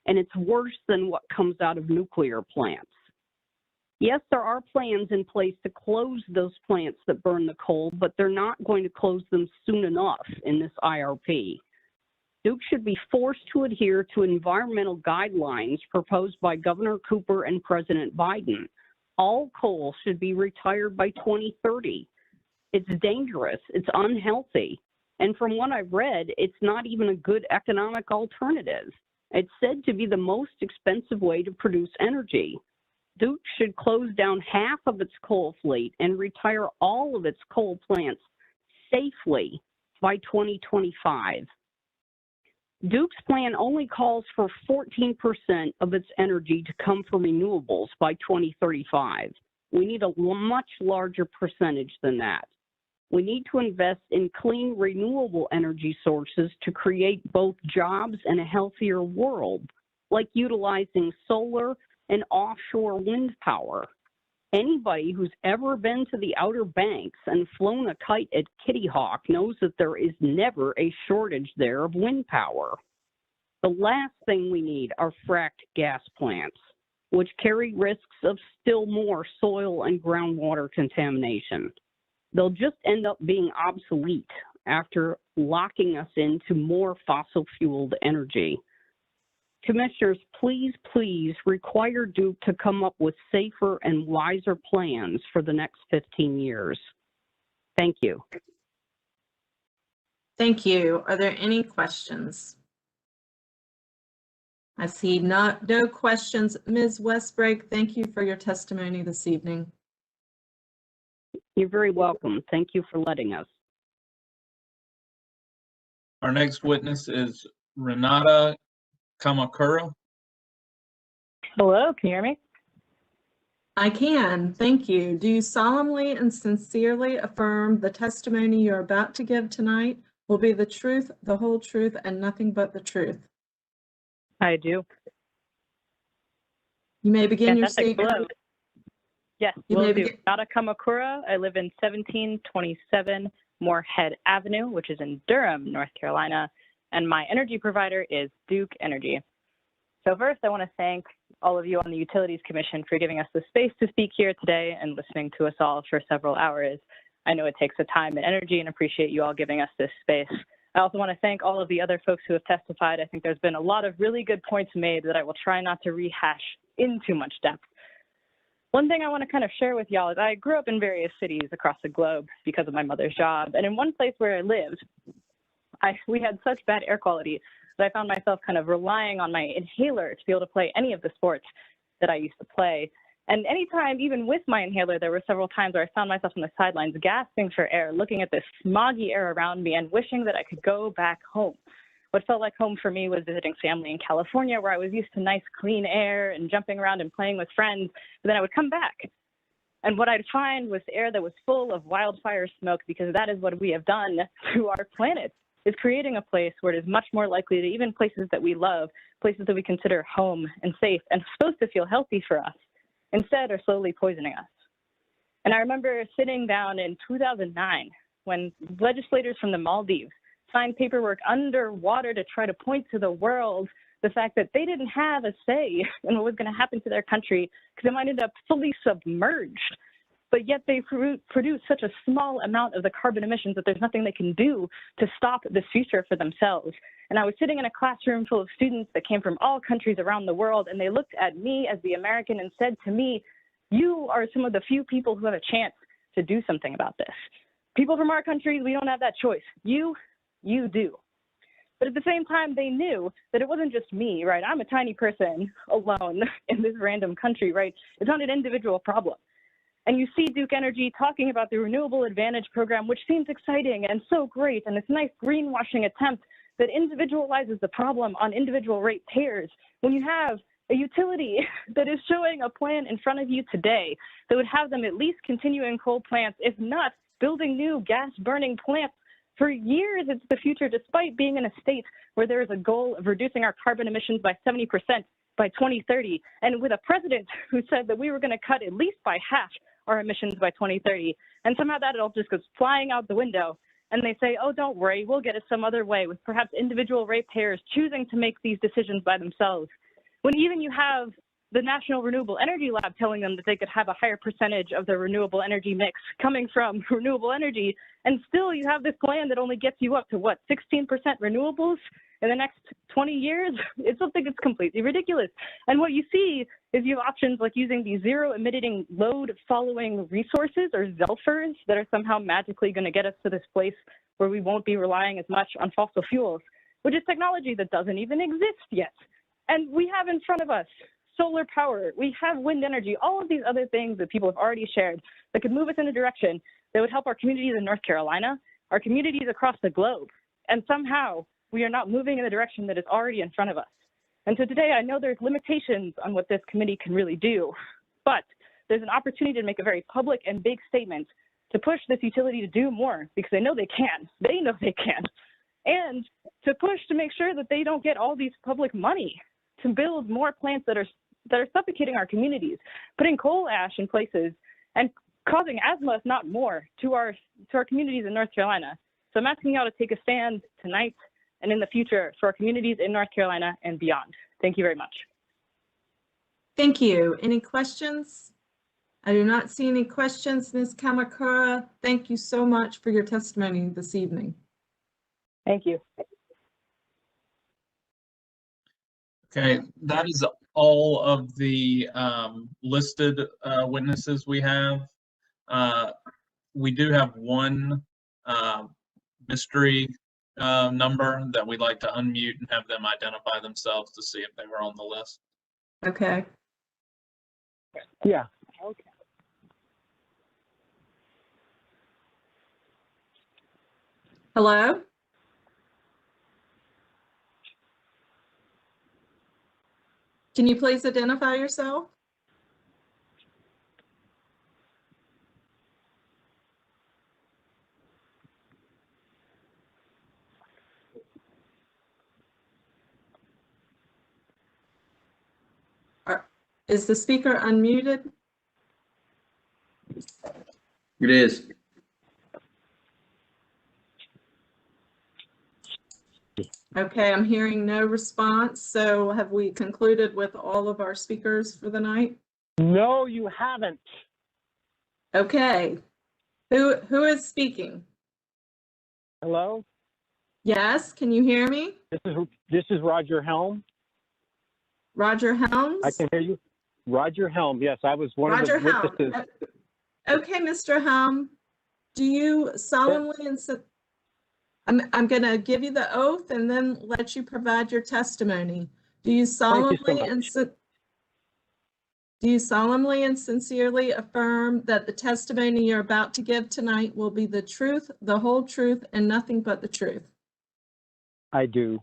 and it's worse than what comes out of nuclear plants. Yes, there are plans in place to close those plants that burn the coal, but they're not going to close them soon enough in this IRP. Duke should be forced to adhere to environmental guidelines proposed by Governor Cooper and President Biden. All coal should be retired by 2030. It's dangerous, it's unhealthy, and from what I've read, it's not even a good economic alternative. It's said to be the most expensive way to produce energy. Duke should close down half of its coal fleet and retire all of its coal plants safely by 2025. Duke's plan only calls for 14% of its energy to come from renewables by 2035. We need a much larger percentage than that. We need to invest in clean, renewable energy sources to create both jobs and a healthier world, like utilizing solar and offshore wind power. Anybody who's ever been to the Outer Banks and flown a kite at Kitty Hawk knows that there is never a shortage there of wind power. The last thing we need are fracked gas plants, which carry risks of still more soil and groundwater contamination. They'll just end up being obsolete after locking us into more fossil-fueled energy. Commissioners, please, please require Duke to come up with safer and wiser plans for the next 15 years. Thank you. Thank you. Are there any questions? I see no questions. Ms. Westbrake, thank you for your testimony this evening. You're very welcome. Thank you for letting us. Our next witness is Renata Kamakura. Hello, can you hear me? I can, thank you. Do you solemnly and sincerely affirm the testimony you're about to give tonight will be the truth, the whole truth, and nothing but the truth? I do. You may begin your Fantastic. statement. Hello. Yes, will do. Renata Kamakura. I live in 1727 Moorhead Avenue, which is in Durham, North Carolina, and my energy provider is Duke Energy. So first, I want to thank all of you on the Utilities Commission for giving us the space to speak here today and listening to us all for several hours. I know it takes the time and energy, and appreciate you all giving us this space. I also want to thank all of the other folks who have testified. I think there's been a lot of really good points made that I will try not to rehash in too much depth. One thing I want to kind of share with y'all is I grew up in various cities across the globe because of my mother's job. And in one place where I lived, we had such bad air quality that I found myself kind of relying on my inhaler to be able to play any of the sports that I used to play. And anytime, even with my inhaler, there were several times where I found myself on the sidelines gasping for air, looking at this smoggy air around me and wishing that I could go back home. What felt like home for me was visiting family in California, where I was used to nice, clean air and jumping around and playing with friends. But then I would come back, and what I'd find was air that was full of wildfire smoke, because that is what we have done to our planet, is creating a place where it is much more likely that even places that we love, places that we consider home and safe and supposed to feel healthy for us, instead are slowly poisoning us. And I remember sitting down in 2009 when legislators from the Maldives signed paperwork underwater to try to point to the world the fact that they didn't have a say in what was going to happen to their country because it might end up fully submerged. But yet they produce such a small amount of the carbon emissions that there's nothing they can do to stop this future for themselves. And I was sitting in a classroom full of students that came from all countries around the world, and they looked at me as the American and said to me, "You are some of the few people who have a chance to do something about this. People from our countries, we don't have that choice. You do." But at the same time, they knew that it wasn't just me, right? I'm a tiny person alone in this random country, right? It's not an individual problem. And you see Duke Energy talking about the Renewable Advantage program, which seems exciting and so great, and this nice greenwashing attempt that individualizes the problem on individual ratepayers. When you have a utility that is showing a plan in front of you today that would have them at least continuing coal plants, if not building new gas-burning plants for years into the future, despite being in a state where there is a goal of reducing our carbon emissions by 70% by 2030, and with a president who said that we were going to cut at least by half our emissions by 2030, and somehow that all just goes flying out the window, and they say, oh, don't worry, we'll get it some other way, with perhaps individual ratepayers choosing to make these decisions by themselves. When even you have the National Renewable Energy Lab telling them that they could have a higher percentage of their renewable energy mix coming from renewable energy, and still you have this plan that only gets you up to, what, 16% renewables in the next 20 years? It's something that's completely ridiculous. And what you see is you have options like using these zero-emitting load-following resources, or ZELFers, that are somehow magically going to get us to this place where we won't be relying as much on fossil fuels, which is technology that doesn't even exist yet. And we have in front of us solar power, we have wind energy, all of these other things that people have already shared that could move us in a direction that would help our communities in North Carolina, our communities across the globe. And somehow we are not moving in the direction that is already in front of us. And so today I know there's limitations on what this committee can really do, but there's an opportunity to make a very public and big statement to push this utility to do more, because they know they can. They know they can. And to push to make sure that they don't get all these public money to build more plants that are suffocating our communities, putting coal ash in places and causing asthma, if not more, to our communities in North Carolina. So I'm asking y'all to take a stand tonight and in the future for our communities in North Carolina and beyond. Thank you very much. Thank you. Any questions? I do not see any questions. Ms. Kamakura, thank you so much for your testimony this evening. Thank you. Okay, that is all of the listed witnesses we have. We do have one mystery number that we'd like to unmute and have them identify themselves to see if they were on the list. Okay. Yeah. Okay. Hello? Can you please identify yourself? Is the speaker unmuted? It is. Okay, I'm hearing no response. So have we concluded with all of our speakers for the night? No, you haven't. Okay. Who is speaking? Hello? Yes, can you hear me? This is Roger Helm. Roger Helms? I can hear you. Roger Helm, yes, I was one Roger of the Helm. witnesses. Okay, Mr. Helm, do you solemnly and I'm going to give you the oath and then let you provide your testimony. Do you solemnly and sincerely affirm that the testimony you're about to give tonight will be the truth, the whole truth, and nothing but the truth? I do.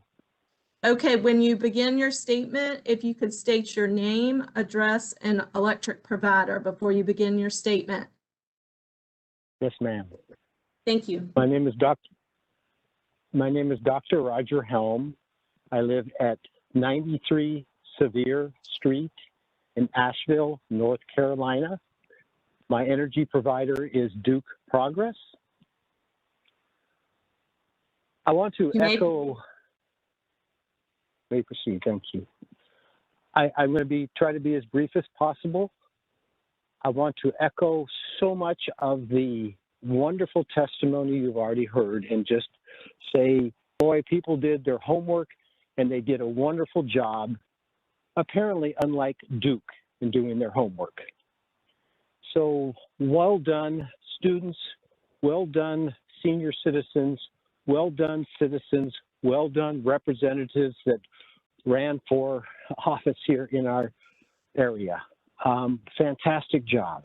Okay, when you begin your statement, if you could state your name, address, and electric provider before you begin your statement. Yes, ma'am. Thank you. My name is Dr. Roger Helm. I live at 93 Sevier Street in Asheville, North Carolina. My energy provider is Duke Progress. I want to echo. May proceed. Thank you. I'm going to try to be as brief as possible. I want to echo so much of the wonderful testimony you've already heard and just say, boy, people did their homework and they did a wonderful job, apparently unlike Duke in doing their homework. So well done, students. Well done, senior citizens. Well done, citizens. Well done, representatives that ran for office here in our area. Fantastic job.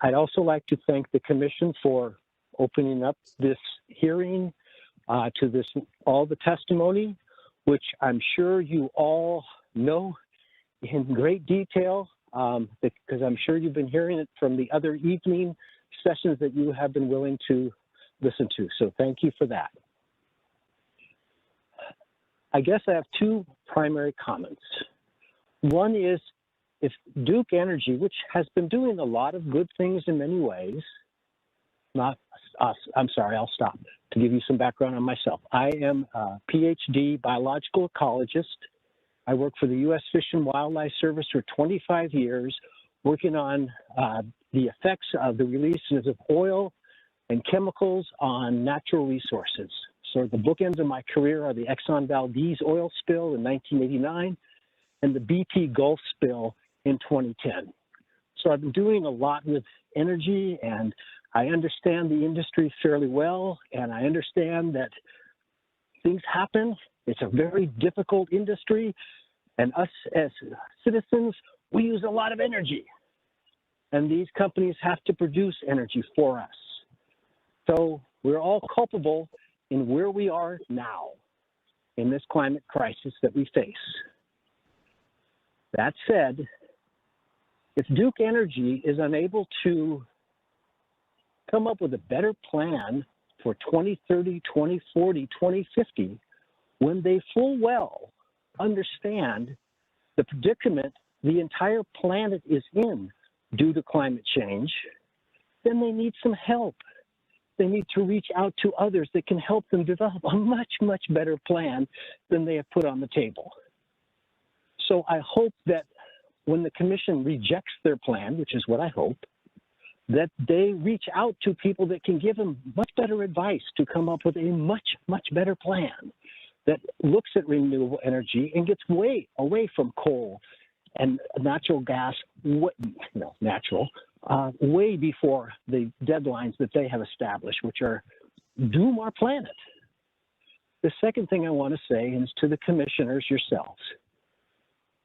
I'd also like to thank the commission for opening up this hearing to all the testimony, which I'm sure you all know in great detail, because I'm sure you've been hearing it from the other evening sessions that you have been willing to listen to. So thank you for that. I guess I have two primary comments. One is, if Duke Energy, which has been doing a lot of good things in many ways, I'm sorry, I'll stop to give you some background on myself. I am a PhD biological ecologist. I work for the U.S. Fish and Wildlife Service for 25 years, working on the effects of the releases of oil and chemicals on natural resources. So the bookends of my career are the Exxon Valdez oil spill in 1989 and the BP Gulf spill in 2010. So I've been doing a lot with energy, and I understand the industry fairly well, and I understand that things happen. It's a very difficult industry, and us as citizens, we use a lot of energy, and these companies have to produce energy for us. So we're all culpable in where we are now in this climate crisis that we face. That said, if Duke Energy is unable to come up with a better plan for 2030, 2040, 2050, when they full well understand the predicament the entire planet is in due to climate change, then they need some help. They need to reach out to others that can help them develop a much, much better plan than they have put on the table. So I hope that when the commission rejects their plan, which is what I hope, that they reach out to people that can give them much better advice to come up with a much, much better plan that looks at renewable energy and gets way away from coal and natural gas, way before the deadlines that they have established, which are doom our planet. The second thing I want to say is to the commissioners yourselves.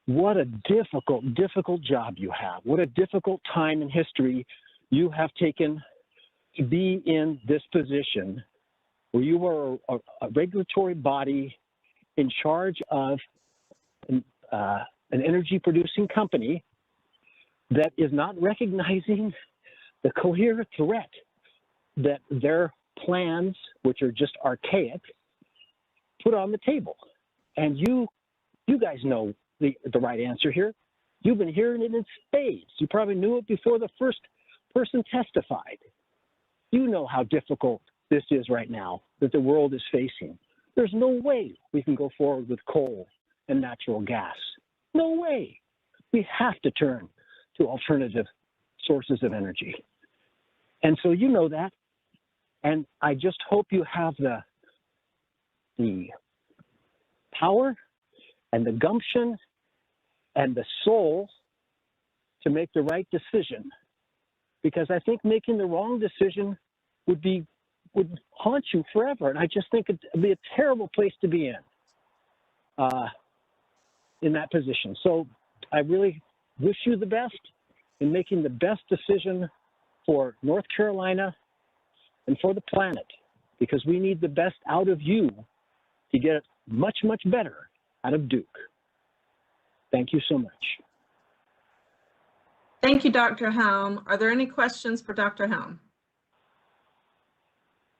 What a difficult, difficult job you have. What a difficult time in history you have taken to be in this position where you are a regulatory body in charge of an energy producing company that is not recognizing the coherent threat that their plans, which are just archaic, put on the table. And you guys know the right answer here. You've been hearing it in spades. You probably knew it before the first person testified. You know how difficult this is right now that the world is facing. There's no way we can go forward with coal and natural gas. No way. We have to turn to alternative sources of energy. And so you know that. And I just hope you have the power and the gumption and the soul to make the right decision. Because I think making the wrong decision would haunt you forever. And I just think it'd be a terrible place to be in that position. So I really wish you the best in making the best decision for North Carolina and for the planet, because we need the best out of you to get much, much better out of Duke. Thank you so much. Thank you, Dr. Helm. Are there any questions for Dr. Helm?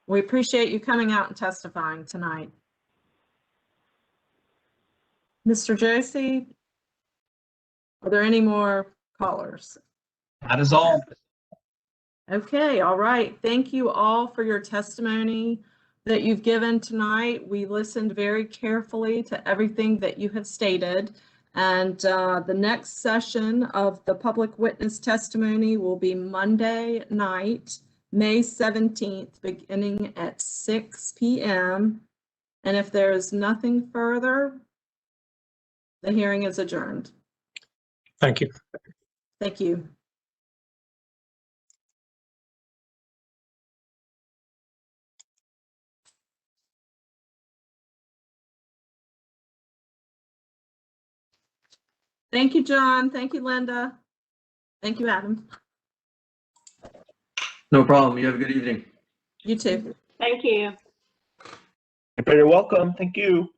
We appreciate you coming out and testifying tonight. Mr. Josie, are there any more callers? That is all. Okay, all right. Thank you all for your testimony that you've given tonight. We listened very carefully to everything that you have stated. And the next session of the public witness testimony will be Monday night, May 17th, beginning at 6 p.m. And if there is nothing further, the hearing is adjourned. Thank you. Thank you. Thank you, John. Thank you, Linda. Thank you, Adam. No problem. You have a good evening. You too. Thank you. You're very welcome. Thank you.